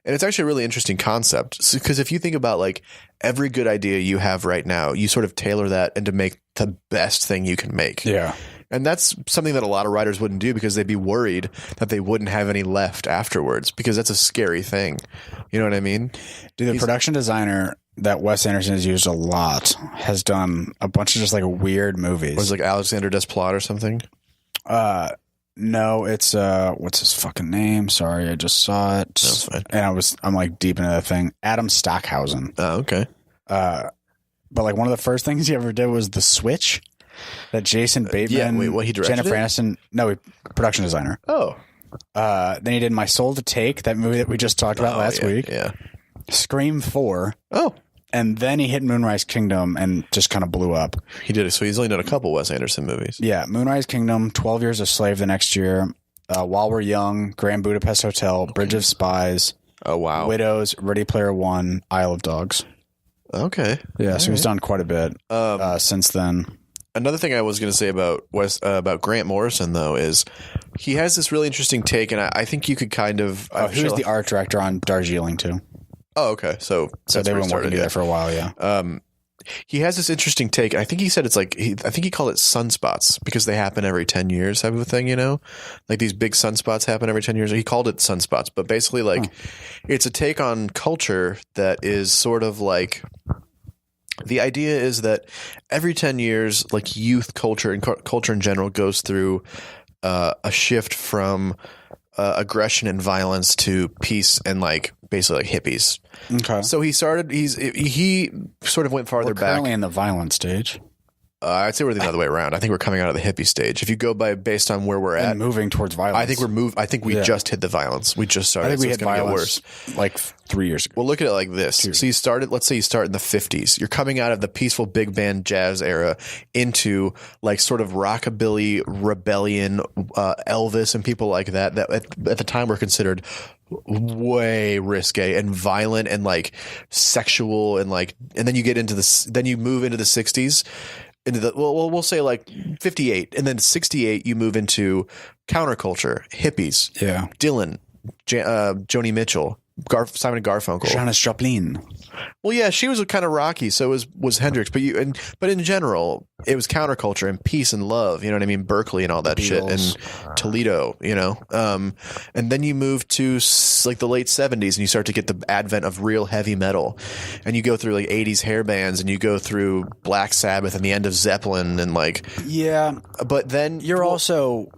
And it's actually a really interesting concept because if you think about like every good idea you have right now, you sort of tailor that and to make the best thing you can make. Yeah. And that's something that a lot of writers wouldn't do because they'd be worried that they wouldn't have any left afterwards because that's a scary thing. You know what I mean? Dude, the production designer that Wes Anderson has used a lot has done a bunch of just like weird movies. Was it like Alexander Desplat or something? No, it's what's his fucking name? Sorry, I just saw it. That's fine. And I'm like deep into that thing. Adam Stockhausen. Oh, okay. But like one of the first things he ever did was The Switch. That Jason Bateman, he directed Jennifer Aniston, production designer. Oh. Then he did My Soul to Take, that movie that we just talked about last week. Yeah. Scream 4. Oh. And then he hit Moonrise Kingdom and just kind of blew up. He did it. So he's only done a couple Wes Anderson movies. Yeah. Moonrise Kingdom, 12 Years a Slave the next year. While We're Young, Grand Budapest Hotel, Bridge of Spies. Oh, wow. Widows, Ready Player One, Isle of Dogs. Okay. Yeah. So he's done quite a bit since then. Another thing I was going to say about Grant Morrison, though, is he has this really interesting take, and I think you could kind of... he was the art director on Darjeeling, too. Oh, okay. So they've been working together for a while, yeah. He has this interesting take. I think he said it's like I think he called it sunspots because they happen every 10 years type of a thing, you know? Like these big sunspots happen every 10 years. He called it sunspots, but basically like it's a take on culture that is sort of like the idea is that every 10 years like youth culture and culture in general goes through a shift from aggression and violence to peace and like basically like hippies. Okay. So he sort of went farther back. Currently in the violent stage. I'd say we're the other way around. I think we're coming out of the hippie stage. If you go based on where we're at, and moving towards violence. I think we just hit the violence. We just started. I think we hit violence worse. Like 3 years ago. Well, look at it like this. So let's say you start in the 50s. You're coming out of the peaceful big band jazz era into like sort of rockabilly rebellion, Elvis and people like that at the time were considered way risque and violent and like sexual and then you get into then you move into the 60s. We'll say like 58, and then 68 you move into counterculture, hippies, Dylan, Joni Mitchell, Simon and Garfunkel, Janis Joplin. Well, yeah, she was kind of rocky, so was Hendrix, but in general, it was counterculture and peace and love. You know what I mean? Berkeley and all that shit, and Toledo. You know, and then you move to like the late 70s, and you start to get the advent of real heavy metal, and you go through like 80s hair bands, and you go through Black Sabbath and the end of Zeppelin, and like but then you're also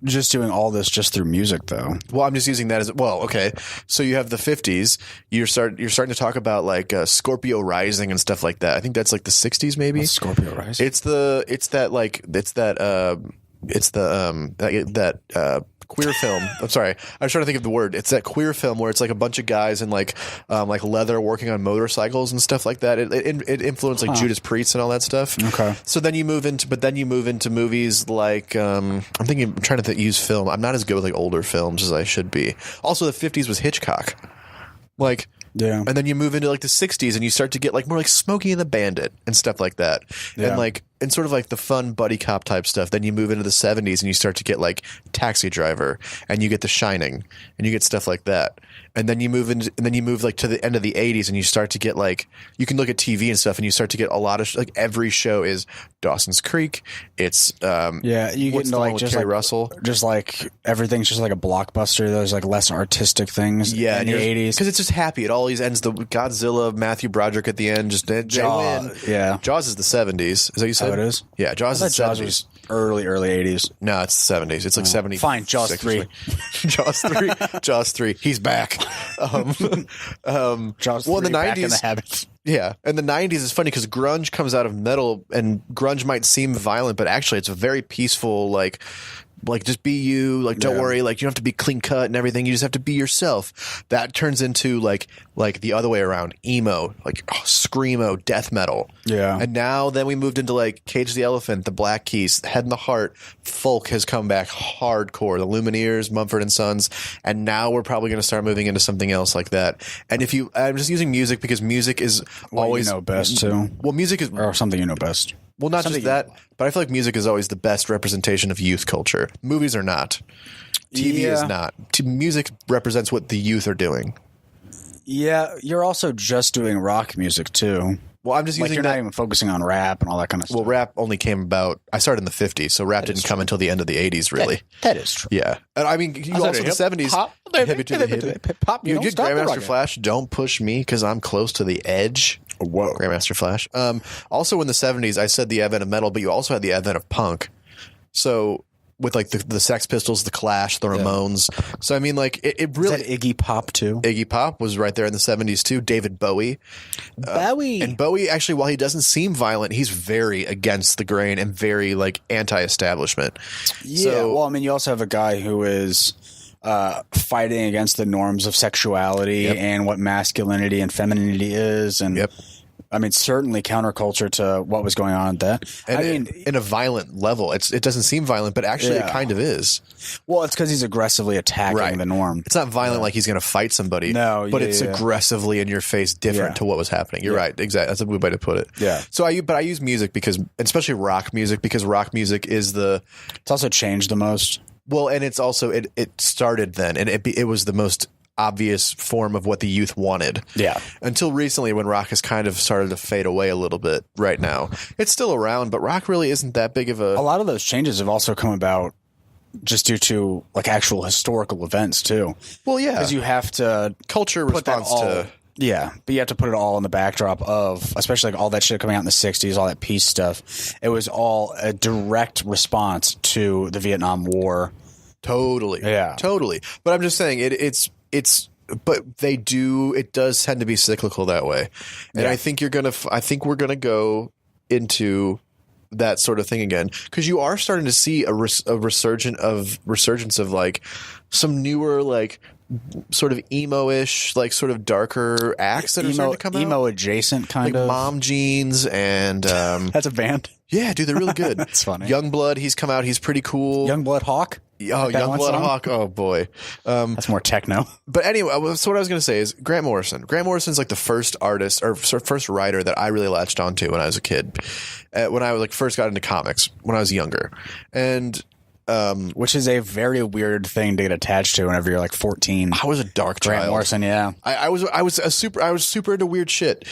just doing all this just through music, though. Well, I'm just using that as well. Okay, so you have the 50s. You're starting to talk about like Scorpio Rising and stuff like that. I think that's like the 60s, maybe. What's Scorpio Rising? It's that queer film. I'm sorry, I was trying to think of the word. It's that queer film where it's like a bunch of guys in like leather working on motorcycles and stuff like that. It influenced like Judas Priest and all that stuff. Okay. So then you move into movies like I'm trying to use film. I'm not as good with like older films as I should be. Also, the 50s was Hitchcock. Like, yeah. And then you move into like the 60s and you start to get like more like Smokey and the Bandit and stuff like that. Yeah. And sort of like the fun buddy cop type stuff. Then you move into the 70s and you start to get like Taxi Driver and you get The Shining and you get stuff like that. And then you move like to the end of the 80s and you start to get like, you can look at TV and stuff and you start to get a lot of like every show is Dawson's Creek. It's you get into like just Kerry Russell. Just like everything's just like a blockbuster. There's like less artistic things in the 80s. Because it's just happy. It always ends the Godzilla, Matthew Broderick at the end. Just they win. Yeah. Jaws is the 70s. Is that what you said? Oh, it is? Yeah. Jaws is the 70s. Was early 80s. No, it's the 70s. It's like 70. Fine. Jaws 3. Jaws 3. Jaws 3. He's back. Jaws 3 in the 90s. Back in the habits. Yeah. And the 90s is funny because grunge comes out of metal and grunge might seem violent, but actually it's a very peaceful, like just be you, like don't worry, like you don't have to be clean cut and everything, you just have to be yourself. That turns into like the other way around, emo, like screamo, death metal. Yeah. And now then we moved into like Cage the Elephant, the Black Keys, Head and the Heart. Folk has come back hardcore, the Lumineers, Mumford & Sons, and now we're probably going to start moving into something else like that. And I'm just using music because music is always best too. Well, music is or something best. Well, not just that, but I feel like music is always the best representation of youth culture. Movies are not. TV is not. Music represents what the youth are doing. Yeah, you're also just doing rock music too. Well, I'm just using you're not even focusing on rap and all that kind of stuff. Well, rap only came about. I started in the 50s, so rap didn't come until the end of the 80s, really. That is true. Yeah, and I mean, you also in the 70s. Pop, you get Grandmaster Flash. Don't push me because I'm close to the edge. Whoa, Grandmaster Flash. Also in the 70s, I said the advent of metal, but you also had the advent of punk. So with like the Sex Pistols, the Clash, the Ramones. So I mean, like it really. Is that Iggy Pop too? Iggy Pop was right there in the 70s too. David Bowie. And Bowie, actually, while he doesn't seem violent, he's very against the grain and very like anti-establishment. Yeah. So, well, I mean, you also have a guy who is fighting against the norms of sexuality and what masculinity and femininity is, and I mean, certainly counterculture to what was going on at that. And I mean, in a violent level, it doesn't seem violent, but actually it kind of is. Well, it's because he's aggressively attacking the norm. It's not violent like he's going to fight somebody. No, but it's aggressively in your face, different to what was happening. You're right, exactly. That's a good way to put it. Yeah. So I use music because, especially rock music, because rock music is it's also changed the most. Well, and it's also it started then, and it was the most obvious form of what the youth wanted. Yeah. Until recently, when rock has kind of started to fade away a little bit. Right now, it's still around, but rock really isn't that big of a lot of those changes have also come about just due to like actual historical events too. Well, yeah, because you have to culture response to. Yeah, but you have to put it all in the backdrop of, especially like all that shit coming out in the 60s, all that peace stuff. It was all a direct response to the Vietnam War. Totally. Yeah. Totally. But I'm just saying but it does tend to be cyclical that way. And I think we're going to go into that sort of thing again, because you are starting to see a resurgence of like some newer, like sort of emo-ish, like sort of darker acts that are starting to come out. Emo adjacent kind like of. Mom Jeans and that's a band. Yeah, dude, they're really good. That's funny. Youngblood, he's come out. He's pretty cool. Youngblood Hawk. Oh, Youngblood Hawk. Oh boy, that's more techno. But anyway, so what I was going to say is Grant Morrison. Grant Morrison's like the first artist or first writer that I really latched onto when I was a kid. When I was like first got into comics when I was younger, and which is a very weird thing to get attached to whenever you're like 14. I was a dark child. Grant Morrison, yeah. I was super into weird shit,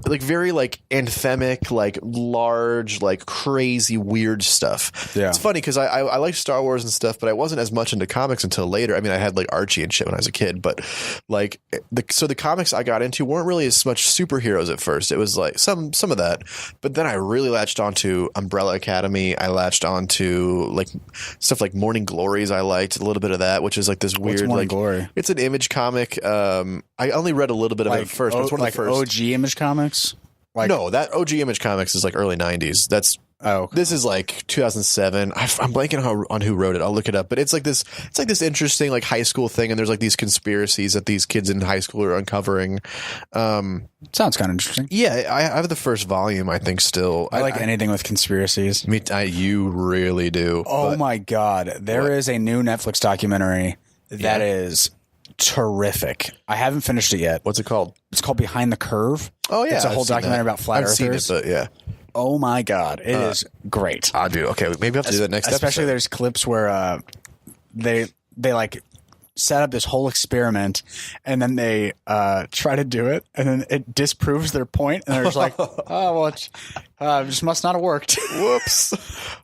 like very like anthemic, like large, like crazy weird stuff. Yeah, it's funny because I liked Star Wars and stuff, but I wasn't as much into comics until later. I mean, I had like Archie and shit when I was a kid, but like the comics I got into weren't really as much superheroes at first. It was like some of that, but then I really latched onto Umbrella Academy. I latched onto like stuff like Morning Glories. I liked a little bit of that, which is like this weird. What's Morning Glory? It's an Image comic. I only read a little bit of it first. But it's one of the first OG Image comics. No, that OG Image Comics is like early 90s. That's Oh, okay. This is like 2007. I'm blanking on who wrote it. I'll look it up. But it's like this interesting like high school thing, and there's like these conspiracies that these kids in high school are uncovering. Sounds kind of interesting. Yeah, I have the first volume. I think still. I like anything with conspiracies. You really do. Oh my God, there is a new Netflix documentary that is terrific. I haven't finished it yet. What's it called? It's called Behind the Curve. Oh yeah, it's a whole documentary about flat earthers. I've seen it, but yeah. Oh my God, it is great. I do. Okay, maybe I have to do that next Especially episode. There's clips where they like set up this whole experiment, and then they try to do it, and then it disproves their point, and they're just like, oh well, it just must not have worked. Whoops.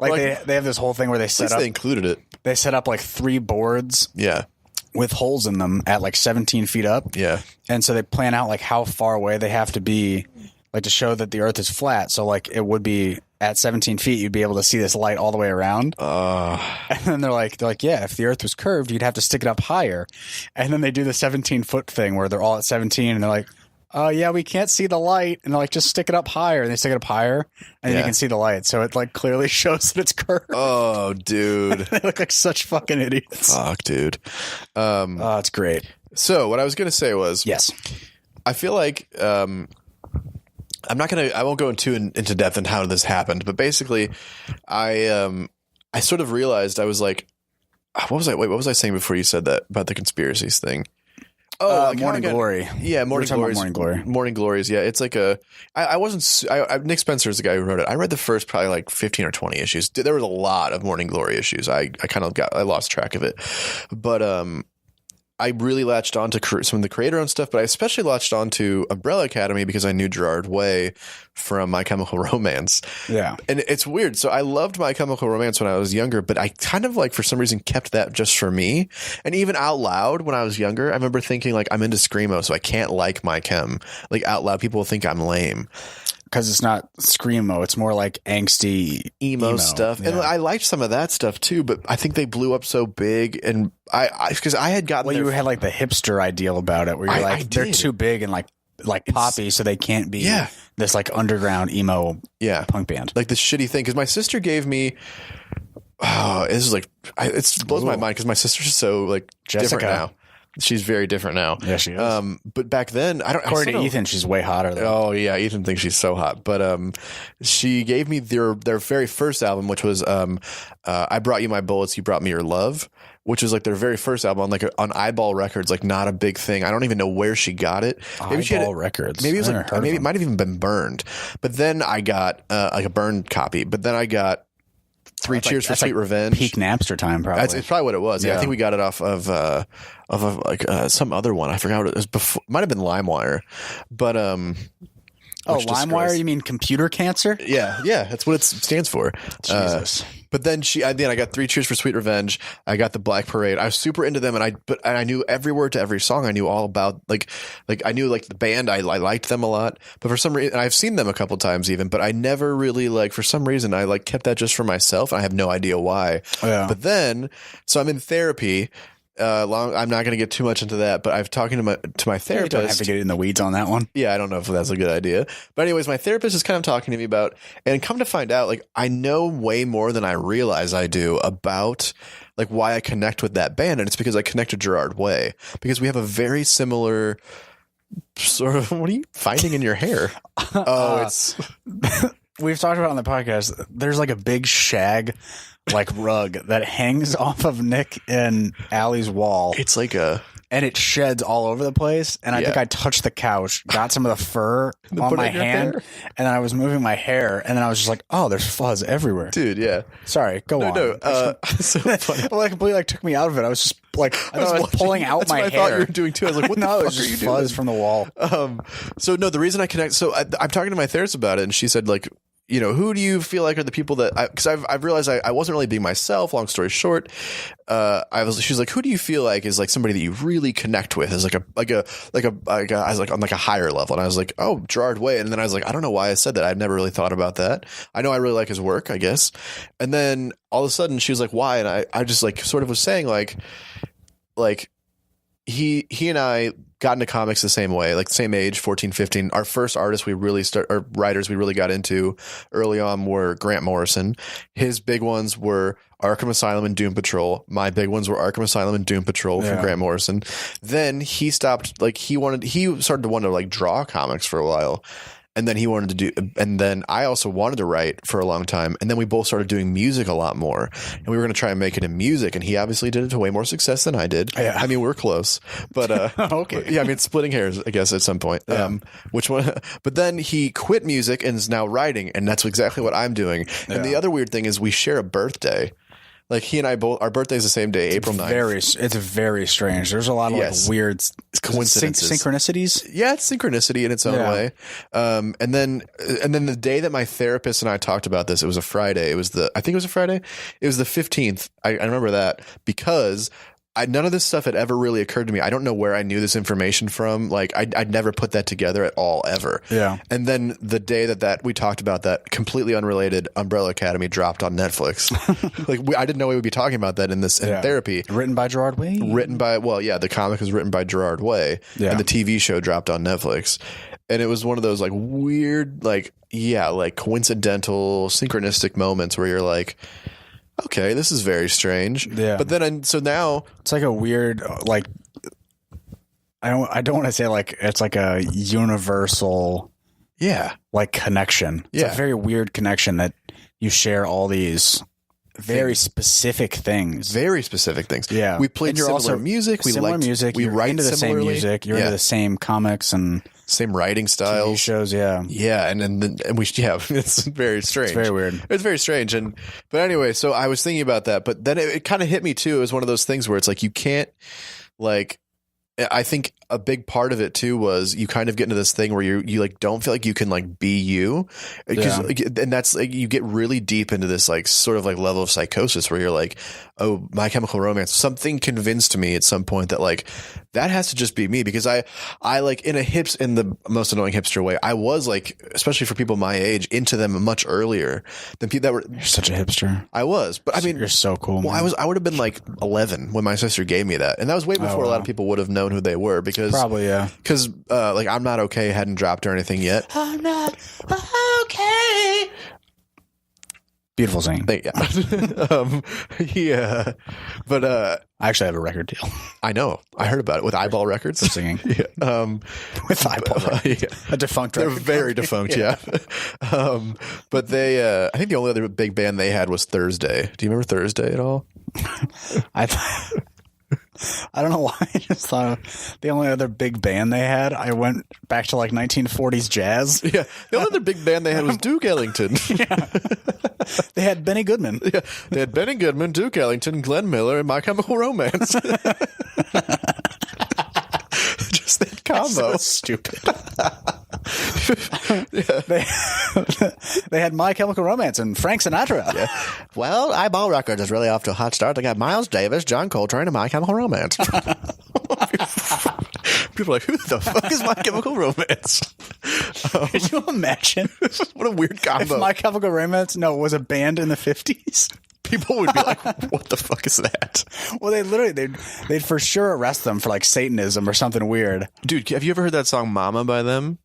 Like they have this whole thing where they set up. They included it. They set up like 3 boards. Yeah. With holes in them at like 17 feet up. Yeah. And so they plan out like how far away they have to be, like to show that the earth is flat. So like it would be at 17 feet, you'd be able to see this light all the way around. And then they're like, yeah, if the earth was curved, you'd have to stick it up higher. And then they do the 17-foot thing where they're all at 17 and they're like, oh yeah, we can't see the light. And they're like, just stick it up higher. And they stick it up higher and you can see the light. So it like clearly shows that it's curved. Oh, dude. They look like such fucking idiots. Fuck, dude. Oh, it's great. So what I was going to say was, yes, I feel like, I won't go into depth in how this happened, but basically I sort of realized I was like, what was I saying before you said that about the conspiracies thing? Oh, like Morning Glory. Yeah, Morning Glories. Morning Glory. Morning Glories. Yeah, it's like Nick Spencer is the guy who wrote it. I read the first probably like 15 or 20 issues. There was a lot of Morning Glory issues. I lost track of it, but I really latched on to some of the creator-owned stuff, but I especially latched on to Umbrella Academy because I knew Gerard Way from My Chemical Romance. Yeah. And it's weird. So I loved My Chemical Romance when I was younger, but I kind of like for some reason kept that just for me. And even out loud when I was younger, I remember thinking like I'm into Screamo, so I can't like My Chem. Like out loud, people will think I'm lame. Because it's not Screamo. It's more like angsty emo stuff. Yeah. And I liked some of that stuff too, but I think they blew up so big. And because I had gotten you had like the hipster ideal about it where you're like, they're too big and like poppy, so they can't be this like underground emo punk band. Like this shitty thing. Because my sister gave me, this is like, it blows my mind because my sister's so like Jessica. different now. She's very different now. Yeah, she is. But back then, according to Ethan, she's way hotter. Oh yeah, Ethan thinks she's so hot. But she gave me their very first album, which was "I Brought You My Bullets, You Brought Me Your Love," which was like their very first album on Eyeball Records. Like not a big thing. I don't even know where she got it. Maybe she had Records. Maybe it was maybe it might have even been burned. But then I got like a burned copy. But then I got Three Cheers for Sweet Revenge. Peak Napster time, probably. It's probably what it was. Yeah, I think we got it off of some other one. I forgot what it was. Before, might have been LimeWire, but LimeWire? You mean computer cancer? Yeah, that's what it stands for. Jesus. But then I got Three Cheers for Sweet Revenge. I got the Black Parade. I was super into them, and I knew every word to every song. I knew all about like I knew like the band. I liked them a lot, but for some reason, I've seen them a couple times even, but I never really for some reason I kept that just for myself. I have no idea why. Yeah. But then, so I'm in therapy. I'm not going to get too much into that, but I've talking to my therapist. You don't have to get in the weeds on that one. Yeah, I don't know if that's a good idea. But anyways, my therapist is kind of talking to me about, and come to find out, I know way more than I realize I do about why I connect with that band, and it's because I connect to Gerard Way because we have a very similar sort of. What are you finding in your hair? It's. We've talked about it on the podcast. There's a big shag. Rug that hangs off of Nick and Allie's wall. It's and it sheds all over the place. And I think I touched the couch, got some of the fur on my hand, and then I was moving my hair, and then I was just like, "Oh, there's fuzz everywhere, dude." Yeah. Sorry, go on. No, so funny. Well, that completely took me out of it. I was just I was pulling out my hair. That's what I thought you were doing too. I was like, "What the fuck are you doing?" Fuzz from the wall. So no, the reason I connect. So I'm talking to my therapist about it, and she said who do you feel like are the people that because I've realized I wasn't really being myself. Long story short, she's like, who do you feel like is somebody that you really connect with as I was on a higher level, and I was like, oh, Gerard Way, and then I was like, I don't know why I said that. I've never really thought about that. I know I really like his work, I guess, and then all of a sudden she was like, why, and I just sort of was saying he and I got into comics the same way, like same age, 14, 15. Our first artists writers we really got into early on were Grant Morrison. His big ones were Arkham Asylum and Doom Patrol. My big ones were Arkham Asylum and Doom Patrol from Grant Morrison. Then he stopped, like he started to want to like draw comics for a while. And then and then I also wanted to write for a long time. And then we both started doing music a lot more. And we were going to try and make it in music. And he obviously did it to way more success than I did. Yeah. I mean, we're close. But, okay. Yeah, I mean, splitting hairs, I guess, at some point. Yeah. Which one? But then he quit music and is now writing. And that's exactly what I'm doing. Yeah. And the other weird thing is we share a birthday. Like he and I both, our birthday's the same day, April 9th. It's very strange. There's a lot of like weird coincidences, synchronicities. Yeah, it's synchronicity in its own way. And then the day that my therapist and I talked about this, it was a Friday. I think it was a Friday. It was the 15th. I remember that because none of this stuff had ever really occurred to me. I don't know where I knew this information from. Like I'd never put that together at all, ever. Yeah. And then the day that we talked about that completely unrelated Umbrella Academy dropped on Netflix. Like I didn't know we would be talking about that in therapy. Written by Gerard Way? The comic was written by Gerard Way and the TV show dropped on Netflix. And it was one of those like weird, like coincidental, synchronistic moments where you're like, okay, this is very strange. Yeah. But then, so now it's like a weird, like, I don't want to say like it's like a universal, like connection. It's a very weird connection that you share all these very specific things. Very specific things. Yeah. We played similar music. We write into the same music. You're into the same comics and same writing styles. TV shows, yeah. Yeah, it's very strange. It's very weird. It's very strange. But anyway, so I was thinking about that, but then it kind of hit me too. It was one of those things where it's like you can't, like, I think a big part of it too was you kind of get into this thing where you like don't feel like you can like be you, and that's like you get really deep into this like sort of like level of psychosis where you're like, oh, My Chemical Romance. Something convinced me at some point that like that has to just be me, because I like in the most annoying hipster way, I was like, especially for people my age, into them much earlier than people that were. You're such a hipster. I was, but I mean, you're so cool. Well, man. I would have been like 11 when my sister gave me that, and that was way before a lot of people would have known who they were, because probably because like I'm Not Okay hadn't dropped or anything yet. I'm not okay. Beautiful singing. Yeah. But I actually have a record deal. I know. I heard about it with Eyeball Records. For singing. Yeah. With Eyeball Records. A defunct record. They're very defunct, yeah. But they I think the only other big band they had was Thursday. Do you remember Thursday at all? I don't know why I just thought of the only other big band they had. I went back to like 1940s jazz. Yeah. The only other big band they had was Duke Ellington. Yeah. They had Benny Goodman. Yeah. They had Benny Goodman, Duke Ellington, Glenn Miller, and My Chemical Romance. Just that combo. So stupid. They had My Chemical Romance and Frank Sinatra. Yeah. Well, Eyeball Records is really off to a hot start. They got Miles Davis, John Coltrane, and My Chemical Romance. People are like, who the fuck is My Chemical Romance? Could you imagine? What a weird combo. If My Chemical Romance was a band in the 50s. People would be like, what the fuck is that? Well, they'd for sure arrest them for like Satanism or something weird. Dude, have you ever heard that song Mama by them?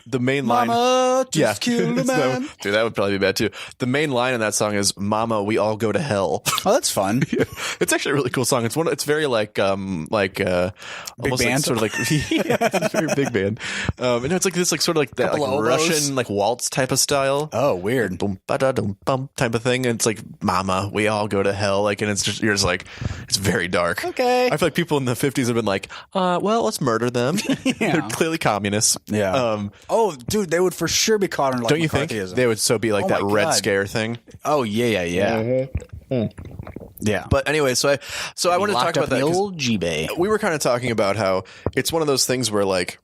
The main line. Mama just killed a man. Dude, that would probably be bad too. The main line in that song is "Mama, we all go to hell." Oh, that's fun. Yeah. It's actually a really cool song. It's very like almost band? like sort of like it's very big band. And it's like this like sort of like that like Russian like waltz type of style. Oh, weird. Boom ba da dum bum type of thing. And it's like "Mama, we all go to hell." Like, and you're just like, it's very dark. Okay. I feel like people in the 50s have been like, well, let's murder them. Yeah. They're clearly communists. Yeah. Oh, dude, they would for sure be caught in like don't you think they would be like that Red Scare thing? Oh yeah. Mm-hmm. Yeah. But anyway, so I wanted to talk about that. The old G-Bay. We were kind of talking about how it's one of those things where like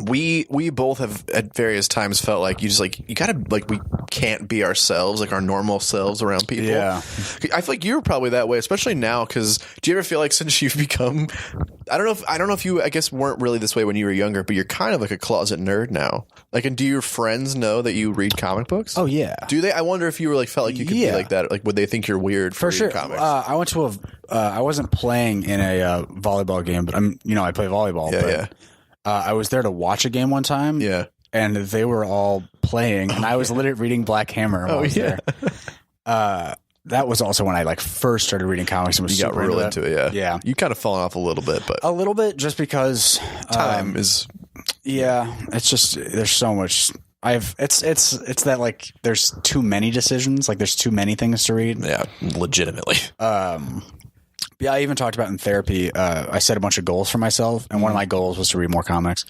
we both have at various times felt like you gotta like we can't be ourselves, like our normal selves around people. Yeah, I feel like you were probably that way, especially now. Because do you ever feel like since you've become, I don't know if you, I guess, weren't really this way when you were younger, but you're kind of like a closet nerd now. Like, and do your friends know that you read comic books? Oh yeah. Do they? I wonder if you were like felt like you could be like that. Like, would they think you're weird for sure? reading comics? I went to I wasn't playing in a volleyball game, but I play volleyball. Yeah. I was there to watch a game one time. Yeah. And they were all playing, and I was literally reading Black Hammer while I was there. That was also when I like first started reading comics and was you got super real into it. Yeah. Yeah. You kind of fallen off a little bit, but a little bit just because time is. Yeah. It's just there's so much. It's that like there's too many decisions. Like there's too many things to read. Yeah. Legitimately. Yeah, I even talked about in therapy. I set a bunch of goals for myself, and one of my goals was to read more comics.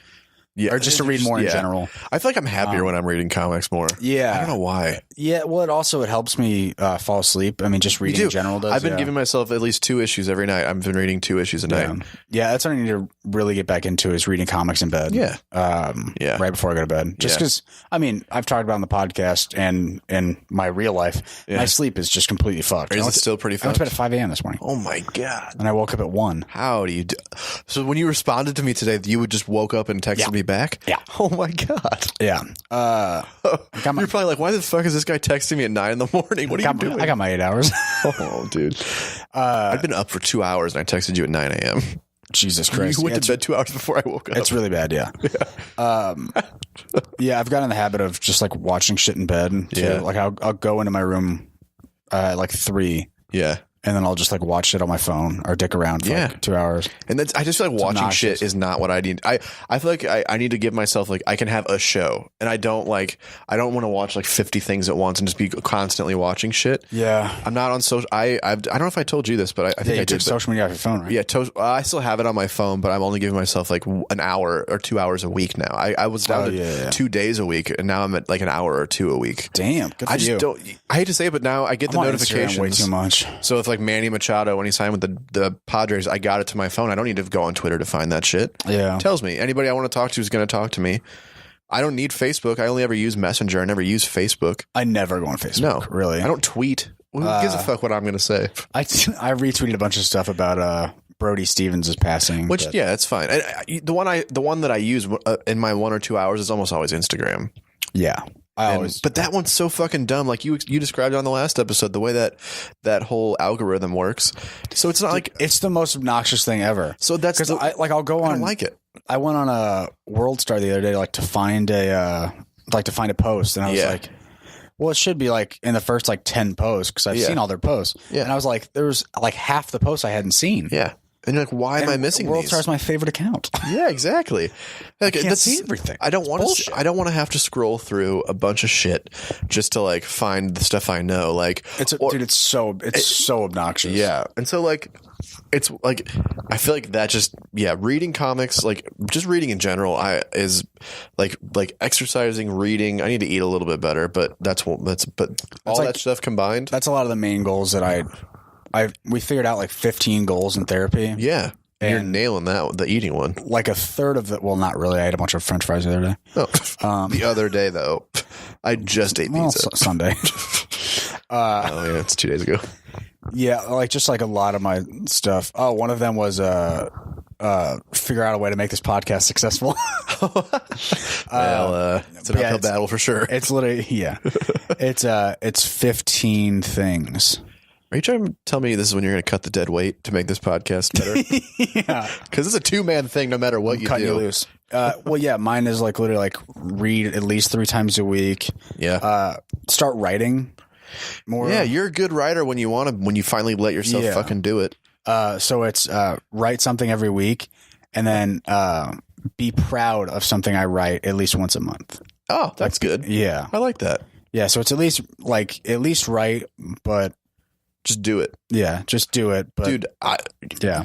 Yeah, or just to read more in general. I feel like I'm happier when I'm reading comics more. Yeah, I don't know why. Yeah, well, it helps me fall asleep. I mean, just reading in general does. I've been giving myself at least 2 issues every night. I've been reading 2 issues a night. Yeah, that's what I need to really get back into is reading comics in bed. Yeah, right before I go to bed. Just because, I mean, I've talked about on the podcast and in my real life, my sleep is just completely fucked. Is it still pretty fucked? I went to bed at 5 a.m. this morning. Oh my god! And I woke up at 1. How do you do? So when you responded to me today, you would just woke up and texted me back? Yeah. Oh my god. Yeah. You're probably like, why the fuck is this guy texting me at 9 a.m? What are you doing? I got my 8 hours. Oh, dude. I've been up for 2 hours and I texted you at 9 a.m. Jesus Christ. You went to bed 2 hours before I woke up. It's really bad, yeah. I've gotten in the habit of just like watching shit in bed. Yeah. Like I'll go into my room at like 3. Yeah. And then I'll just like watch it on my phone or dick around for like 2 hours. And that's, I just feel like watching shit is not what I need. I feel like I need to give myself like I can have a show, and I don't want to watch like 50 things at once and just be constantly watching shit. Yeah, I'm not on social. I don't know if I told you this, but I think I did. Social media off your phone, right? Yeah, I still have it on my phone, but I'm only giving myself like an hour or 2 hours a week now. I was down to 2 days a week, and now I'm at like an hour or 2 a week. Damn, good for you. I hate to say it, but now I get the notifications way too much. So if like Manny Machado, when he signed with the Padres, I got it to my phone. I don't need to go on Twitter to find that shit. Yeah. It tells me anybody I want to talk to is going to talk to me. I don't need Facebook. I only ever use Messenger. I never use Facebook. I never go on Facebook. No, really. I don't tweet. Who gives a fuck what I'm going to say? I retweeted a bunch of stuff about Brody Stevens' passing. Which, yeah, that's fine. The one that I use in my 1 or 2 hours is almost always Instagram. Yeah. But that one's so fucking dumb. Like you described on the last episode, the way that whole algorithm works. So it's not like it's the most obnoxious thing ever. So that's because I'll go on. I don't like it. I went on a World Star the other day, to find a post, and I was like, well, it should be like in the first like 10 posts because I've seen all their posts. Yeah. And I was like, there was like half the posts I hadn't seen. Yeah. And you're like, why am I missing World these? Star's my favorite account. Yeah, exactly. Like, I can't see everything. I don't want to have to scroll through a bunch of shit just to like find the stuff I know. Like, it's so obnoxious. Yeah, and so like, it's like I feel like that just reading comics, like just reading in general, is like exercising, reading. I need to eat a little bit better, but that's all that stuff combined. That's a lot of the main goals that we figured out like 15 goals in therapy. Yeah. And you're nailing that, the eating one. Like a third of it. Well, not really. I ate a bunch of French fries the other day. Oh. The other day, though, I just ate pizza. Sunday. Oh, yeah. It's 2 days ago. Yeah. Like just like a lot of my stuff. Oh, one of them was figure out a way to make this podcast successful. Well, it's an uphill battle for sure. It's literally, it's 15 things. Are you trying to tell me this is when you're going to cut the dead weight to make this podcast better? Yeah. Because it's a 2-man thing no matter what you do. You loose. Well, yeah, mine is like literally like read at least 3 times a week. Yeah. Start writing more. Yeah, you're a good writer when you finally let yourself fucking do it. So it's write something every week and then be proud of something I write at least once a month. Oh, that's good. Yeah. I like that. Yeah, so it's at least write, but just do it. Yeah, just do it. But dude,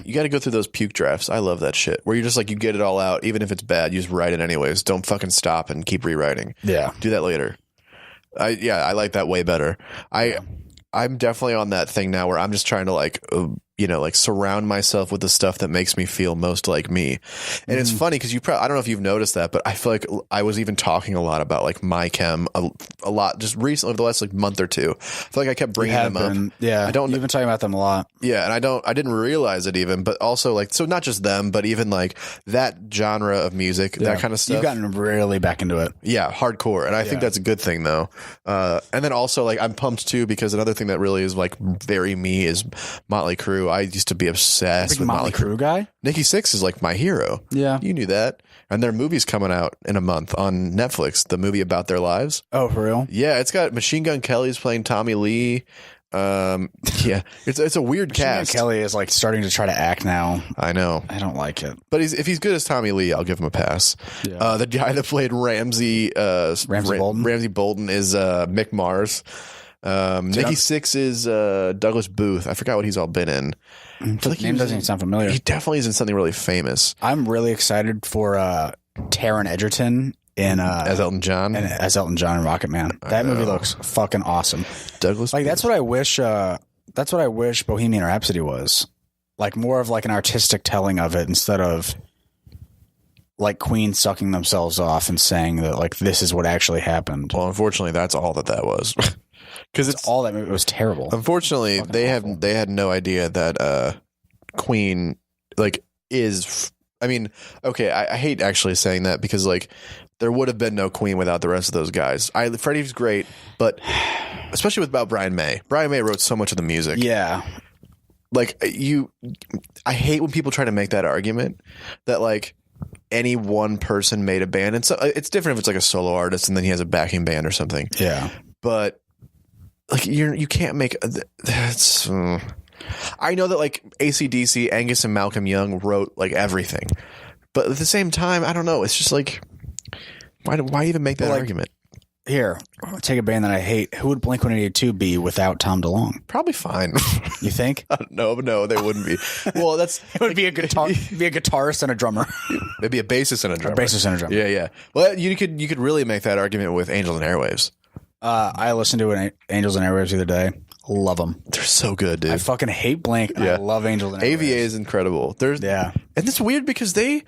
you got to go through those puke drafts. I love that shit. Where you're just like, you get it all out. Even if it's bad, you just write it anyways. Don't fucking stop and keep rewriting. Yeah. Do that later. I like that way better. I'm definitely on that thing now where I'm just trying to like like surround myself with the stuff that makes me feel most like me. And it's funny because I don't know if you've noticed that, but I feel like I was even talking a lot about like my Chem a lot just recently over the last like month or two. I feel like I kept bringing them up. Yeah. You've been talking about them a lot. Yeah. And I didn't realize it even, but also like, so not just them, but even like that genre of music, that kind of stuff. You've gotten really back into it. Yeah. Hardcore. And I think that's a good thing though. And then also like I'm pumped too, because another thing that really is like very me is Motley Crue. I used to be obsessed with Motley Crue guy. Nikki Sixx is like my hero. Yeah. You knew that. And their movie's coming out in a month on Netflix, the movie about their lives. Oh, for real? Yeah, it's got Machine Gun Kelly's playing Tommy Lee. Yeah, it's a weird cast. Machine Gun Kelly is like starting to try to act now. I know. I don't like it. But if he's good as Tommy Lee, I'll give him a pass. Yeah. The guy that played Ramsey Bolton is Mick Mars. Nikki Sixx is Douglas Booth. I forgot what he's all been in. The name doesn't even sound familiar. He definitely is in something really famous. I'm really excited for Taron Egerton in as Elton John. As Elton John and Rocket Man. That movie looks fucking awesome. Douglas Booth. That's what I wish. That's what I wish Bohemian Rhapsody was. Like more of like an artistic telling of it instead of like Queen sucking themselves off and saying that like this is what actually happened. Well, unfortunately, that's all that was. Because it's all that movie was terrible. Unfortunately, they had no idea that Queen like is. I mean, okay, I hate actually saying that because like there would have been no Queen without the rest of those guys. Freddie's great, but especially about Brian May. Brian May wrote so much of the music. Yeah. Like I hate when people try to make that argument that like any one person made a band, and so it's different if it's like a solo artist and then he has a backing band or something. Yeah, but. Like you can't make that's. I know that like AC/DC, Angus and Malcolm Young wrote like everything, but at the same time, I don't know. It's just like why even make that argument? Here, take a band that I hate. Who would Blink-182 be without Tom DeLonge? Probably fine. You think? No, they wouldn't be. Well, it would be a guitarist and a drummer. Maybe a bassist and a drummer. Yeah. Well, you could really make that argument with Angels and Airwaves. I listened to Angels and Airwaves the other day. Love them. They're so good, dude. I fucking hate Blink. And I love Angels and Airwaves. AVA is incredible. And it's weird because they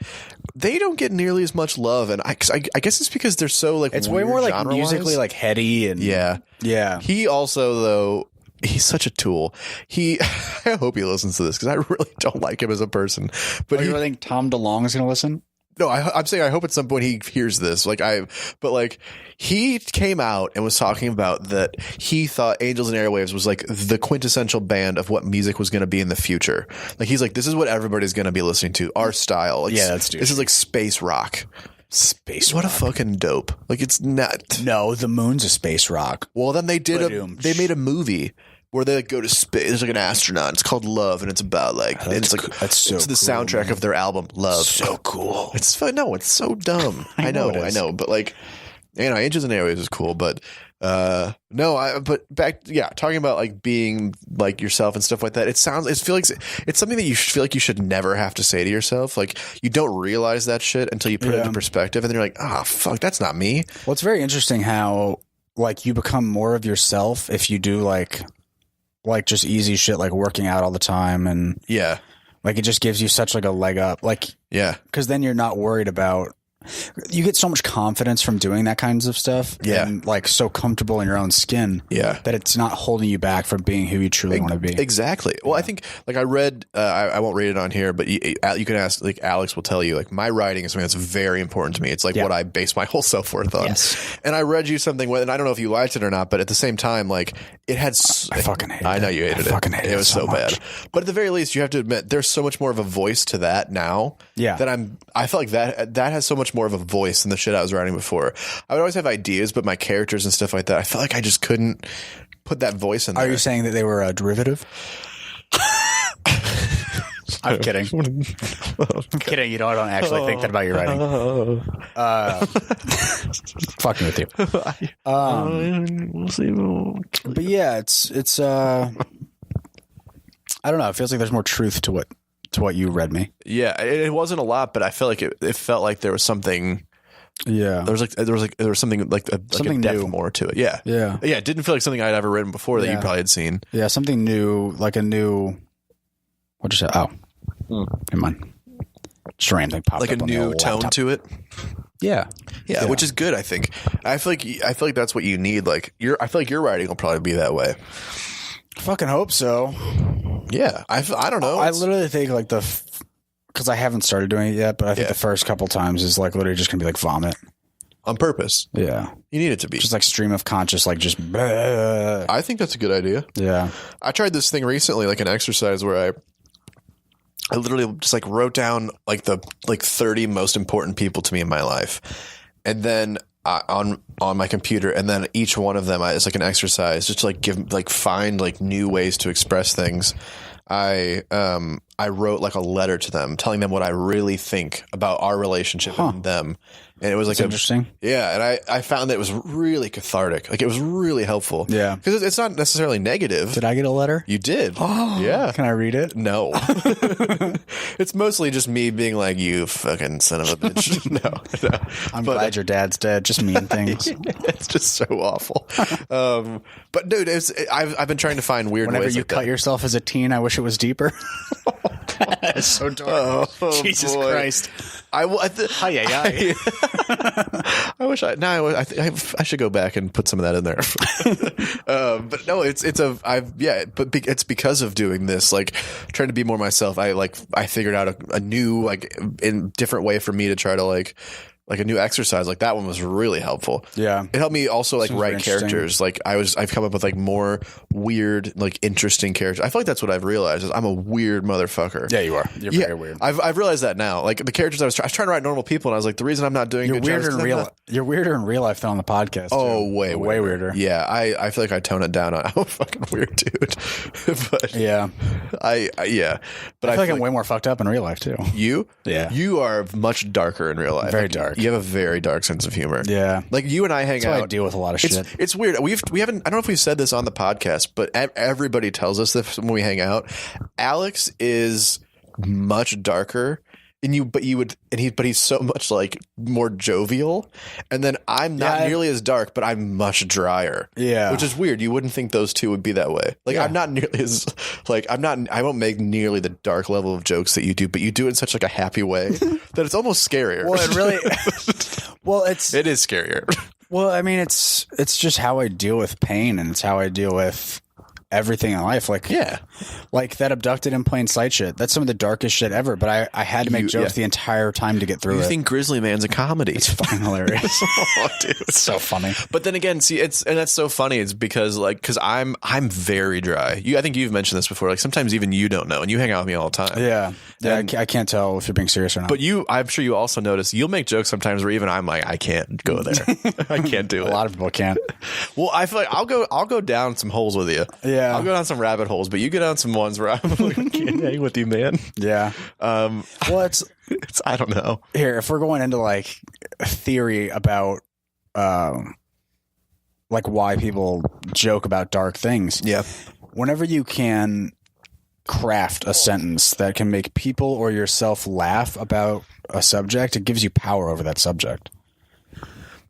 don't get nearly as much love, and I guess it's because they're so like it's way more like musically like heady and yeah. He also though. He's such a tool. I hope he listens to this because I really don't like him as a person. But you really think Tom DeLonge is going to listen? No, I'm saying I hope at some point he hears this. But he came out and was talking about that he thought Angels and Airwaves was like the quintessential band of what music was going to be in the future. Like he's like, this is what everybody's going to be listening to. Our style. Like, that's this is like space rock. What a fucking dope. Like it's not. No, the moon's a space rock. Well, then they made a movie. Where they like go to space. There's like an astronaut. It's called Love, and it's about like it's the soundtrack of their album Love. So cool. It's fun. No, it's so dumb. I know, but like Angels and Airwaves is cool, but talking about like being like yourself and stuff like that. It's something that you feel like you should never have to say to yourself. Like you don't realize that shit until you put it into perspective, and then you're like, fuck, that's not me. Well, it's very interesting how like you become more of yourself if you do like just easy shit like working out all the time and like it just gives you such like a leg up because then you're not worried about you get so much confidence from doing that kinds of stuff and like so comfortable in your own skin that it's not holding you back from being who you truly want to be. Exactly. Well, I think like I read I won't read it on here, but you can ask, like Alex will tell you, like my writing is something that's very important to me. It's like what I base my whole self-worth on. And I read you something and I don't know if you liked it or not, but at the same time, like it had I fucking hated it. I know you hated it. I fucking hated it. It was so bad. But at the very least, you have to admit there's so much more of a voice to that now. That I feel like that has so much more of a voice than the shit I was writing before. I would always have ideas, but my characters and stuff like that, I felt like I just couldn't put that voice in there. Are you saying that they were a derivative? I'm kidding. I'm kidding. I don't actually think that about your writing. Fucking with you. We'll see. But yeah, it's I don't know. It feels like there's more truth to what you read me. Yeah, it wasn't a lot, but I felt like it felt like there was something. Yeah, there was something like something a depth new. more to it. Yeah. It didn't feel like something I'd ever written before that you probably had seen. Yeah, something new, like a new What'd you say? Oh, never mind. Just random popped like up a on the new old tone laptop. to it. Yeah, which is good. I think. I feel like that's what you need. Like I feel like your writing will probably be that way. Fucking hope so. Yeah, I don't know. I literally think like because I haven't started doing it yet, but I think the first couple times is like literally just gonna be like vomit on purpose. Yeah, you need it to be just like stream of conscious, like just. Bleh. I think that's a good idea. Yeah, I tried this thing recently, like an exercise where I literally just like wrote down like the 30 most important people to me in my life, and then on my computer, and then each one of them is like an exercise just to like find like new ways to express things. I wrote like a letter to them telling them what I really think about our relationship and them. And it was like interesting. Yeah. And I found that it was really cathartic. Like it was really helpful. Yeah. Because it's not necessarily negative. Did I get a letter? You did. Oh, yeah. Can I read it? No. It's mostly just me being like, you fucking son of a bitch. No. I'm glad your dad's dead. Just mean things. It's just so awful. But dude, I've been trying to find weird Whenever ways. you like cut that. yourself as a teen, I wish it was deeper. It's so dark. Oh, Jesus boy. Christ. I wish I should go back and put some of that in there. But no, it's because of doing this, like trying to be more myself. I figured out a new, like, in different way for me to try to like a new exercise. Like that one was really helpful. Yeah. It helped me also like Seems write characters. Like I've come up with like more weird, like interesting characters. I feel like that's what I've realized is I'm a weird motherfucker. Yeah, you are. You're very weird. I've realized that now. Like the characters I was trying to write normal people, and I was like, the reason I'm not doing You're weirder in real. You're weirder in real life than on the podcast. Oh, too. way weirder. Yeah, I feel like I tone it down. I'm a fucking weird dude. But yeah, But I feel like I'm way more fucked up in real life too. You? Yeah. You are much darker in real life. Very dark. You have a very dark sense of humor. Yeah. Like you and I hang That's out. why I deal with a lot of shit. It's weird. We haven't. I don't know if we've said this on the podcast, but everybody tells us this when we hang out. Alex is much darker. But he's so much like more jovial, and then I'm not nearly as dark, but I'm much drier. Yeah, which is weird. You wouldn't think those two would be that way. Like I'm not nearly as like I won't make nearly the dark level of jokes that you do, but you do it in such like a happy way that it's almost scarier. Well, it really. It is scarier. Well, I mean, it's just how I deal with pain, and it's how I deal with everything in life. Like, like that abducted in plain sight shit. That's some of the darkest shit ever, but I had to make jokes the entire time to get through it. You think Grizzly Man's a comedy. It's fucking hilarious. Oh, dude. It's so funny. But then again, see, and that's so funny. It's because I'm very dry. I think you've mentioned this before. Like sometimes even you don't know, and you hang out with me all the time. Yeah. I can't tell if you're being serious or not. But I'm sure you also notice you'll make jokes sometimes where even I'm like, I can't go there. I can't do it. A lot of people can't. Well, I feel like I'll go down some holes with you. Yeah. I'll go down some rabbit holes, but you go down some ones where I'm like, I can't hang with you, man. Yeah. Well, it's I don't know. Here, if we're going into like theory about like why people joke about dark things. Yeah. Whenever you can craft a sentence that can make people or yourself laugh about a subject, it gives you power over that subject.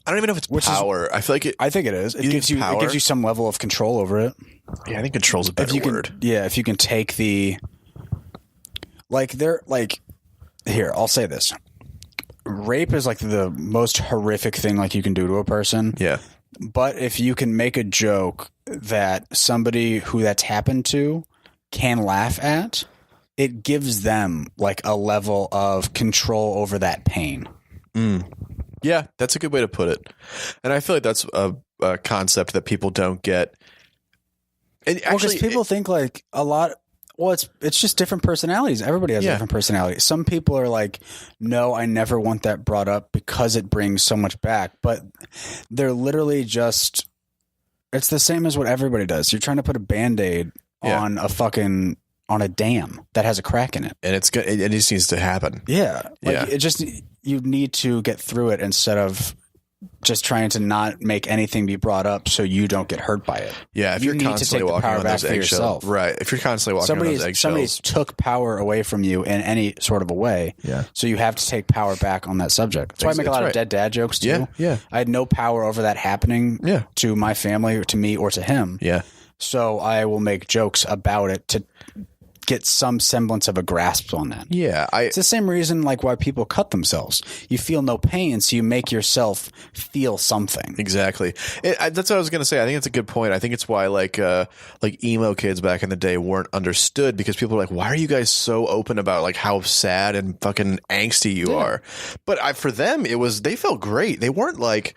I don't even know if it's power. I feel like I think it is. It gives you some level of control over it. Yeah, I think control's a better word. If you can take here, I'll say this. Rape is like the most horrific thing like you can do to a person. Yeah. But if you can make a joke that somebody who that's happened to can laugh at, it gives them like a level of control over that pain. Yeah, that's a good way to put it. And I feel like that's a concept that people don't get. And because people think like a lot. Well, it's just different personalities. Everybody has a different personality. Some people are like, no, I never want that brought up because it brings so much back. But they're literally just, it's the same as what everybody does. You're trying to put a Band-Aid on a dam that has a crack in it. And it's good. It just needs to happen. Yeah. It just, you need to get through it instead of just trying to not make anything be brought up so you don't get hurt by it. Yeah, if you're constantly walking on those eggshells. Right. If you're constantly walking on those eggshells. Somebody's took power away from you in any sort of a way. Yeah. So you have to take power back on that subject. That's why I make a lot of dead dad jokes too. Yeah. Yeah. I had no power over that happening to my family or to me or to him. Yeah. So I will make jokes about it to get some semblance of a grasp on that. Yeah. It's the same reason like why people cut themselves. You feel no pain, so you make yourself feel something. Exactly. That's what I was going to say. I think it's a good point. I think it's why like emo kids back in the day weren't understood, because people were like, why are you guys so open about like how sad and fucking angsty you are? But for them, they felt great. They weren't like,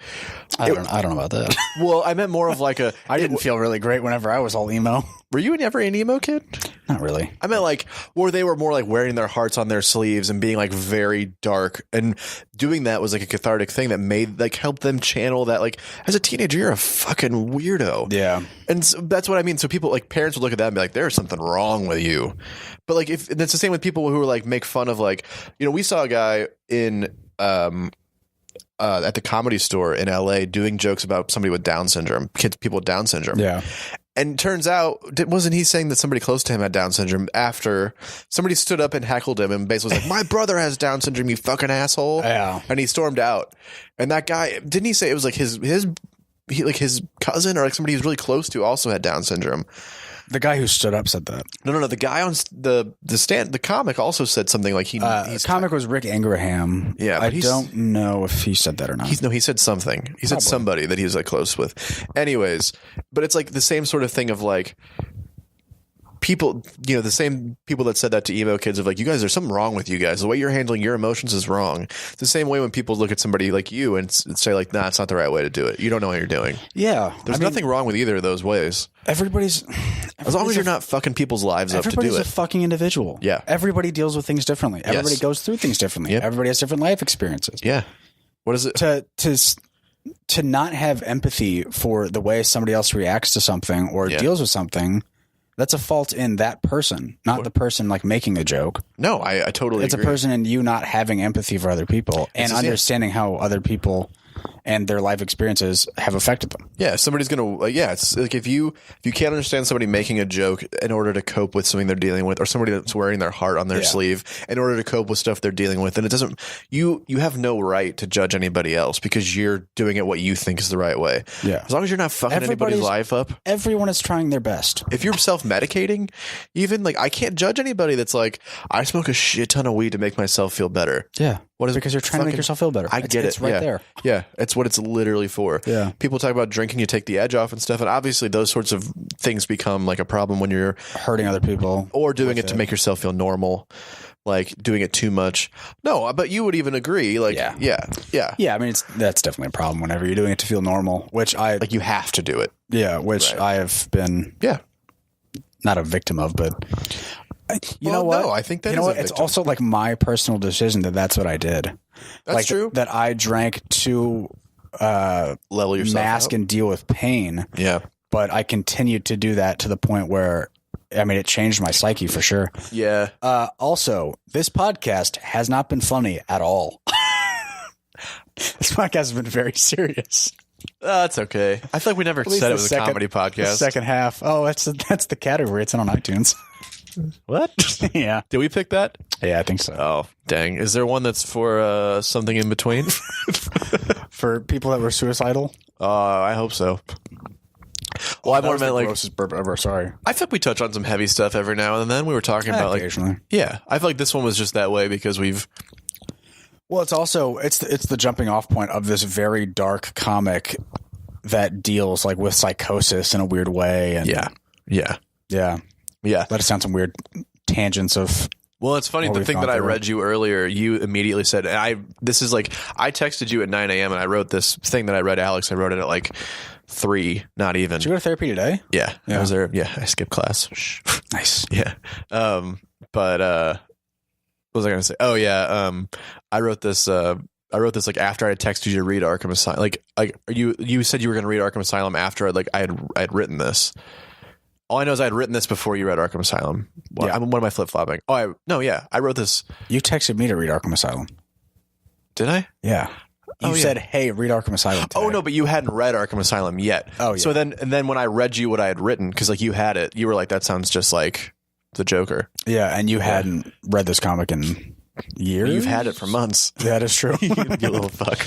I don't know about that. Well, I meant more of like I didn't feel really great whenever I was all emo. Were you ever an emo kid? Not really. I meant like where they were more like wearing their hearts on their sleeves and being like very dark, and doing that was like a cathartic thing that made like help them channel that. Like as a teenager, you're a fucking weirdo. Yeah. And so that's what I mean. So people like parents would look at that and be like, there's something wrong with you. But like and it's the same with people who are like make fun of like, we saw a guy in at the Comedy Store in LA doing jokes about somebody with Down syndrome, people with Down syndrome. Yeah. And turns out, wasn't he saying that somebody close to him had Down syndrome after somebody stood up and heckled him and basically was like, my brother has Down syndrome, you fucking asshole. Yeah. And he stormed out. And that guy, didn't he say it was like his cousin or like somebody he was really close to also had Down syndrome? The guy who stood up said that. No. The guy on the comic also said something like the comic was Rick Ingraham. Yeah, I don't know if he said that or not. He said something. He said somebody that he was like close with. Anyways, but it's like the same sort of thing of like people, the same people that said that to emo kids of like, you guys, there's something wrong with you guys. The way you're handling your emotions is wrong. It's the same way when people look at somebody like you and say like, nah, it's not the right way to do it. You don't know what you're doing. Yeah. There's nothing wrong with either of those ways. Everybody's as long as you're not fucking people's lives up to do it. Everybody's a fucking individual. Yeah. Everybody deals with things differently. Everybody goes through things differently. Yep. Everybody has different life experiences. Yeah. What is it? To not have empathy for the way somebody else reacts to something or deals with something, that's a fault in that person, not the person like making the joke. No, I totally agree. It's a person in you not having empathy for other people and understanding how other people and their life experiences have affected them. Yeah, somebody's gonna. It's like if you can't understand somebody making a joke in order to cope with something they're dealing with, or somebody that's wearing their heart on their sleeve in order to cope with stuff they're dealing with, then it doesn't. You have no right to judge anybody else because you're doing it what you think is the right way. Yeah, as long as you're not fucking anybody's life up. Everyone is trying their best. If you're self-medicating, even like I can't judge anybody that's like, I smoke a shit ton of weed to make myself feel better. Yeah. What is because you're trying to make yourself feel better. I get it. It's right there. Yeah, it's what it's literally for. Yeah. People talk about drinking, you take the edge off and stuff, and obviously those sorts of things become like a problem when you're hurting other people or doing it to make yourself feel normal, like doing it too much. No, but you would even agree. Like, yeah. I mean, that's definitely a problem whenever you're doing it to feel normal, which like you have to do it. Yeah, which I have been. Yeah. Not a victim of, but. You know what? No, I think that it's also like my personal decision that's what I did. That's true. That I drank to level yourself mask out and deal with pain. Yeah. But I continued to do that to the point where, I mean, it changed my psyche for sure. Yeah. Also, this podcast has not been funny at all. This podcast has been very serious. That's okay. I feel like we never said it was a comedy podcast. The second half. Oh, that's the category. It's on iTunes. What? Yeah. Did we pick that? Yeah, I think so. Oh, dang. Is there one that's for something in between? For people that were suicidal? I hope so. Well, I more meant like grossest burp ever. Sorry. I feel like we touch on some heavy stuff every now and then. We were talking about occasionally. I feel like this one was just that way because we've. Well, it's also it's the jumping off point of this very dark comic that deals like with psychosis in a weird way. And yeah. Let us down some weird tangents of. Well, it's funny. The thing that I read you earlier, you immediately said, and I texted you at 9 a.m. and I wrote this thing that I read Alex. I wrote it at like 3, not even. Did you go to therapy today? Yeah. I was there. Yeah. I skipped class. Nice. Yeah. But what was I going to say? Oh yeah. I wrote this like after I had texted you to read Arkham Asylum. Like you said you were going to read Arkham Asylum after I had written this. All I know is I had written this before you read Arkham Asylum. What am I flip-flopping? I wrote this. You texted me to read Arkham Asylum. Did I? Yeah. You said, hey, read Arkham Asylum today. Oh, no, but you hadn't read Arkham Asylum yet. Oh, yeah. So then when I read you what I had written, because like you had it, you were like, that sounds just like the Joker. Yeah, and you hadn't read this comic in years? You've had it for months. That is true. You little fuck.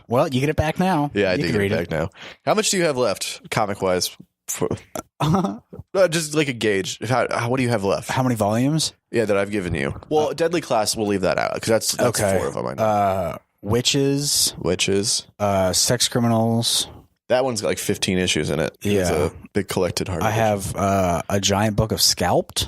Well, you get it back now. Yeah, I do get it back now. How much do you have left, comic-wise? Just like a gauge. What do you have left? How many volumes? Yeah, that I've given you. Well, Deadly Class, we'll leave that out because that's okay. 4 of them. I know. Witches, sex criminals. That one's got like 15 issues in it. Yeah, it's a big collected hardcover. I have a giant book of Scalped,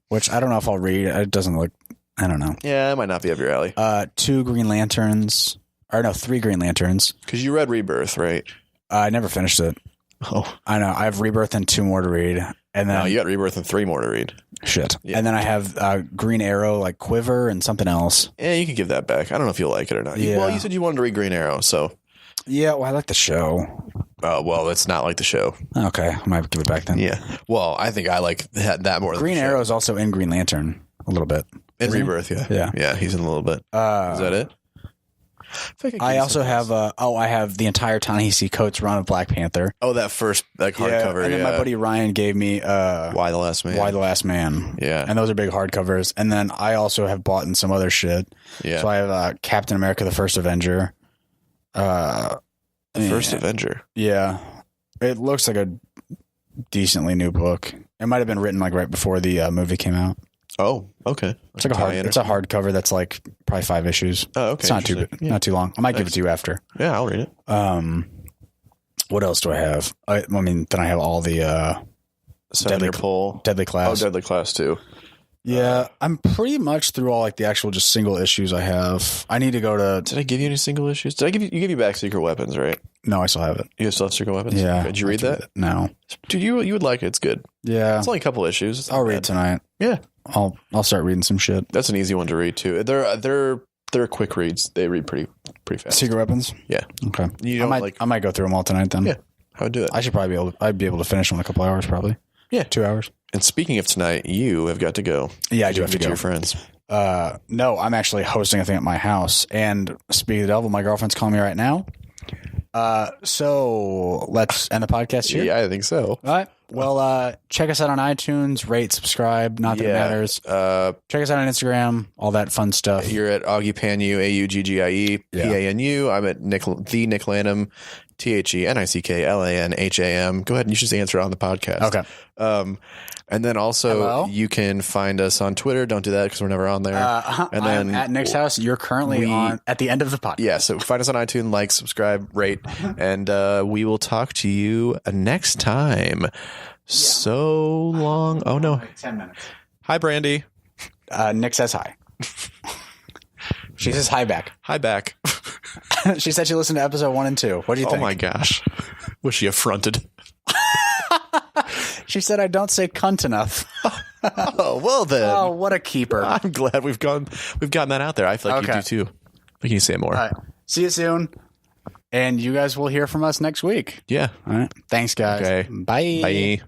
which I don't know if I'll read. It doesn't look. I don't know. Yeah, it might not be up your alley. 2 Green Lanterns, or no, 3 Green Lanterns. Because you read Rebirth, right? I never finished it. Oh, I know. I have Rebirth and 2 more to read, and then you got Rebirth and 3 more to read. Shit. Yeah. And then I have Green Arrow, like Quiver, and something else. Yeah, you can give that back. I don't know if you'll like it or not. Yeah. Well, you said you wanted to read Green Arrow, so. Yeah, well, I like the show. Well, it's not like the show. Okay, I might give it back then. Yeah. Well, I think I like that more. Green Arrow is also in Green Lantern a little bit. In Rebirth, yeah. Yeah, he's in a little bit. Is that it? I also have I have the entire Ta-Nehisi Coates run of Black Panther. Oh, that first hardcover. And then my buddy Ryan gave me Why the Last Man. Why the Last Man. Yeah. And those are big hardcovers. And then I also have bought in some other shit. Yeah. So I have Captain America: The First Avenger. The First Avenger. Yeah. It looks like a decently new book. It might have been written like right before the movie came out. Oh, okay. It's like it's a hardcover that's like probably 5 issues. Oh, okay. It's not too long. I might give it to you after. Yeah, I'll read it. What else do I have? I mean, then I have all the Deadly Class. Oh, Deadly Class too. Yeah, I'm pretty much through all like the actual just single issues I have. I need to go to. Did I give you any single issues? Did I give you back Secret Weapons? Right? No, I still have it. You still have Secret Weapons? Yeah. Did you read that? No, dude. You would like it. It's good. Yeah, it's only a couple issues. I'll read it tonight. Yeah, I'll start reading some shit. That's an easy one to read too. They're quick reads. They read pretty fast. Secret Weapons. Yeah. Okay. I might go through them all tonight then. Yeah. I would do it. I should probably I'd be able to finish them in a couple hours probably. Yeah. 2 hours. And speaking of tonight, you have got to go. Yeah, I do have to go. Your friends. No, I'm actually hosting a thing at my house. And speaking of the devil, my girlfriend's calling me right now. So let's end the podcast here. Yeah, I think so. All right. Well, check us out on iTunes, rate, subscribe. Not that it matters. Check us out on Instagram, all that fun stuff. You're at Augie Panu, AUGGIE, PANU. I'm at the Nick Lanham, THENICKLANHAM. Go ahead and you should just answer it on the podcast. Okay. And then also you can find us on Twitter. Don't do that because we're never on there. And then I'm at Nick's house. You're currently on at the end of the podcast. Yeah. So find us on iTunes, like, subscribe, rate, and we will talk to you next time. So long. Oh no. 10 minutes. Hi, Brandy. Nick says hi. She says hi back. Hi back. She said she listened to episode 1 and 2. What do you think? Oh my gosh. Was she affronted? She said I don't say cunt enough. Oh, well then. Oh, what a keeper. I'm glad we've gotten that out there. I feel like you do too. But can you say more? All right. See you soon. And you guys will hear from us next week. Yeah. All right. Thanks, guys. Okay. Bye. Bye.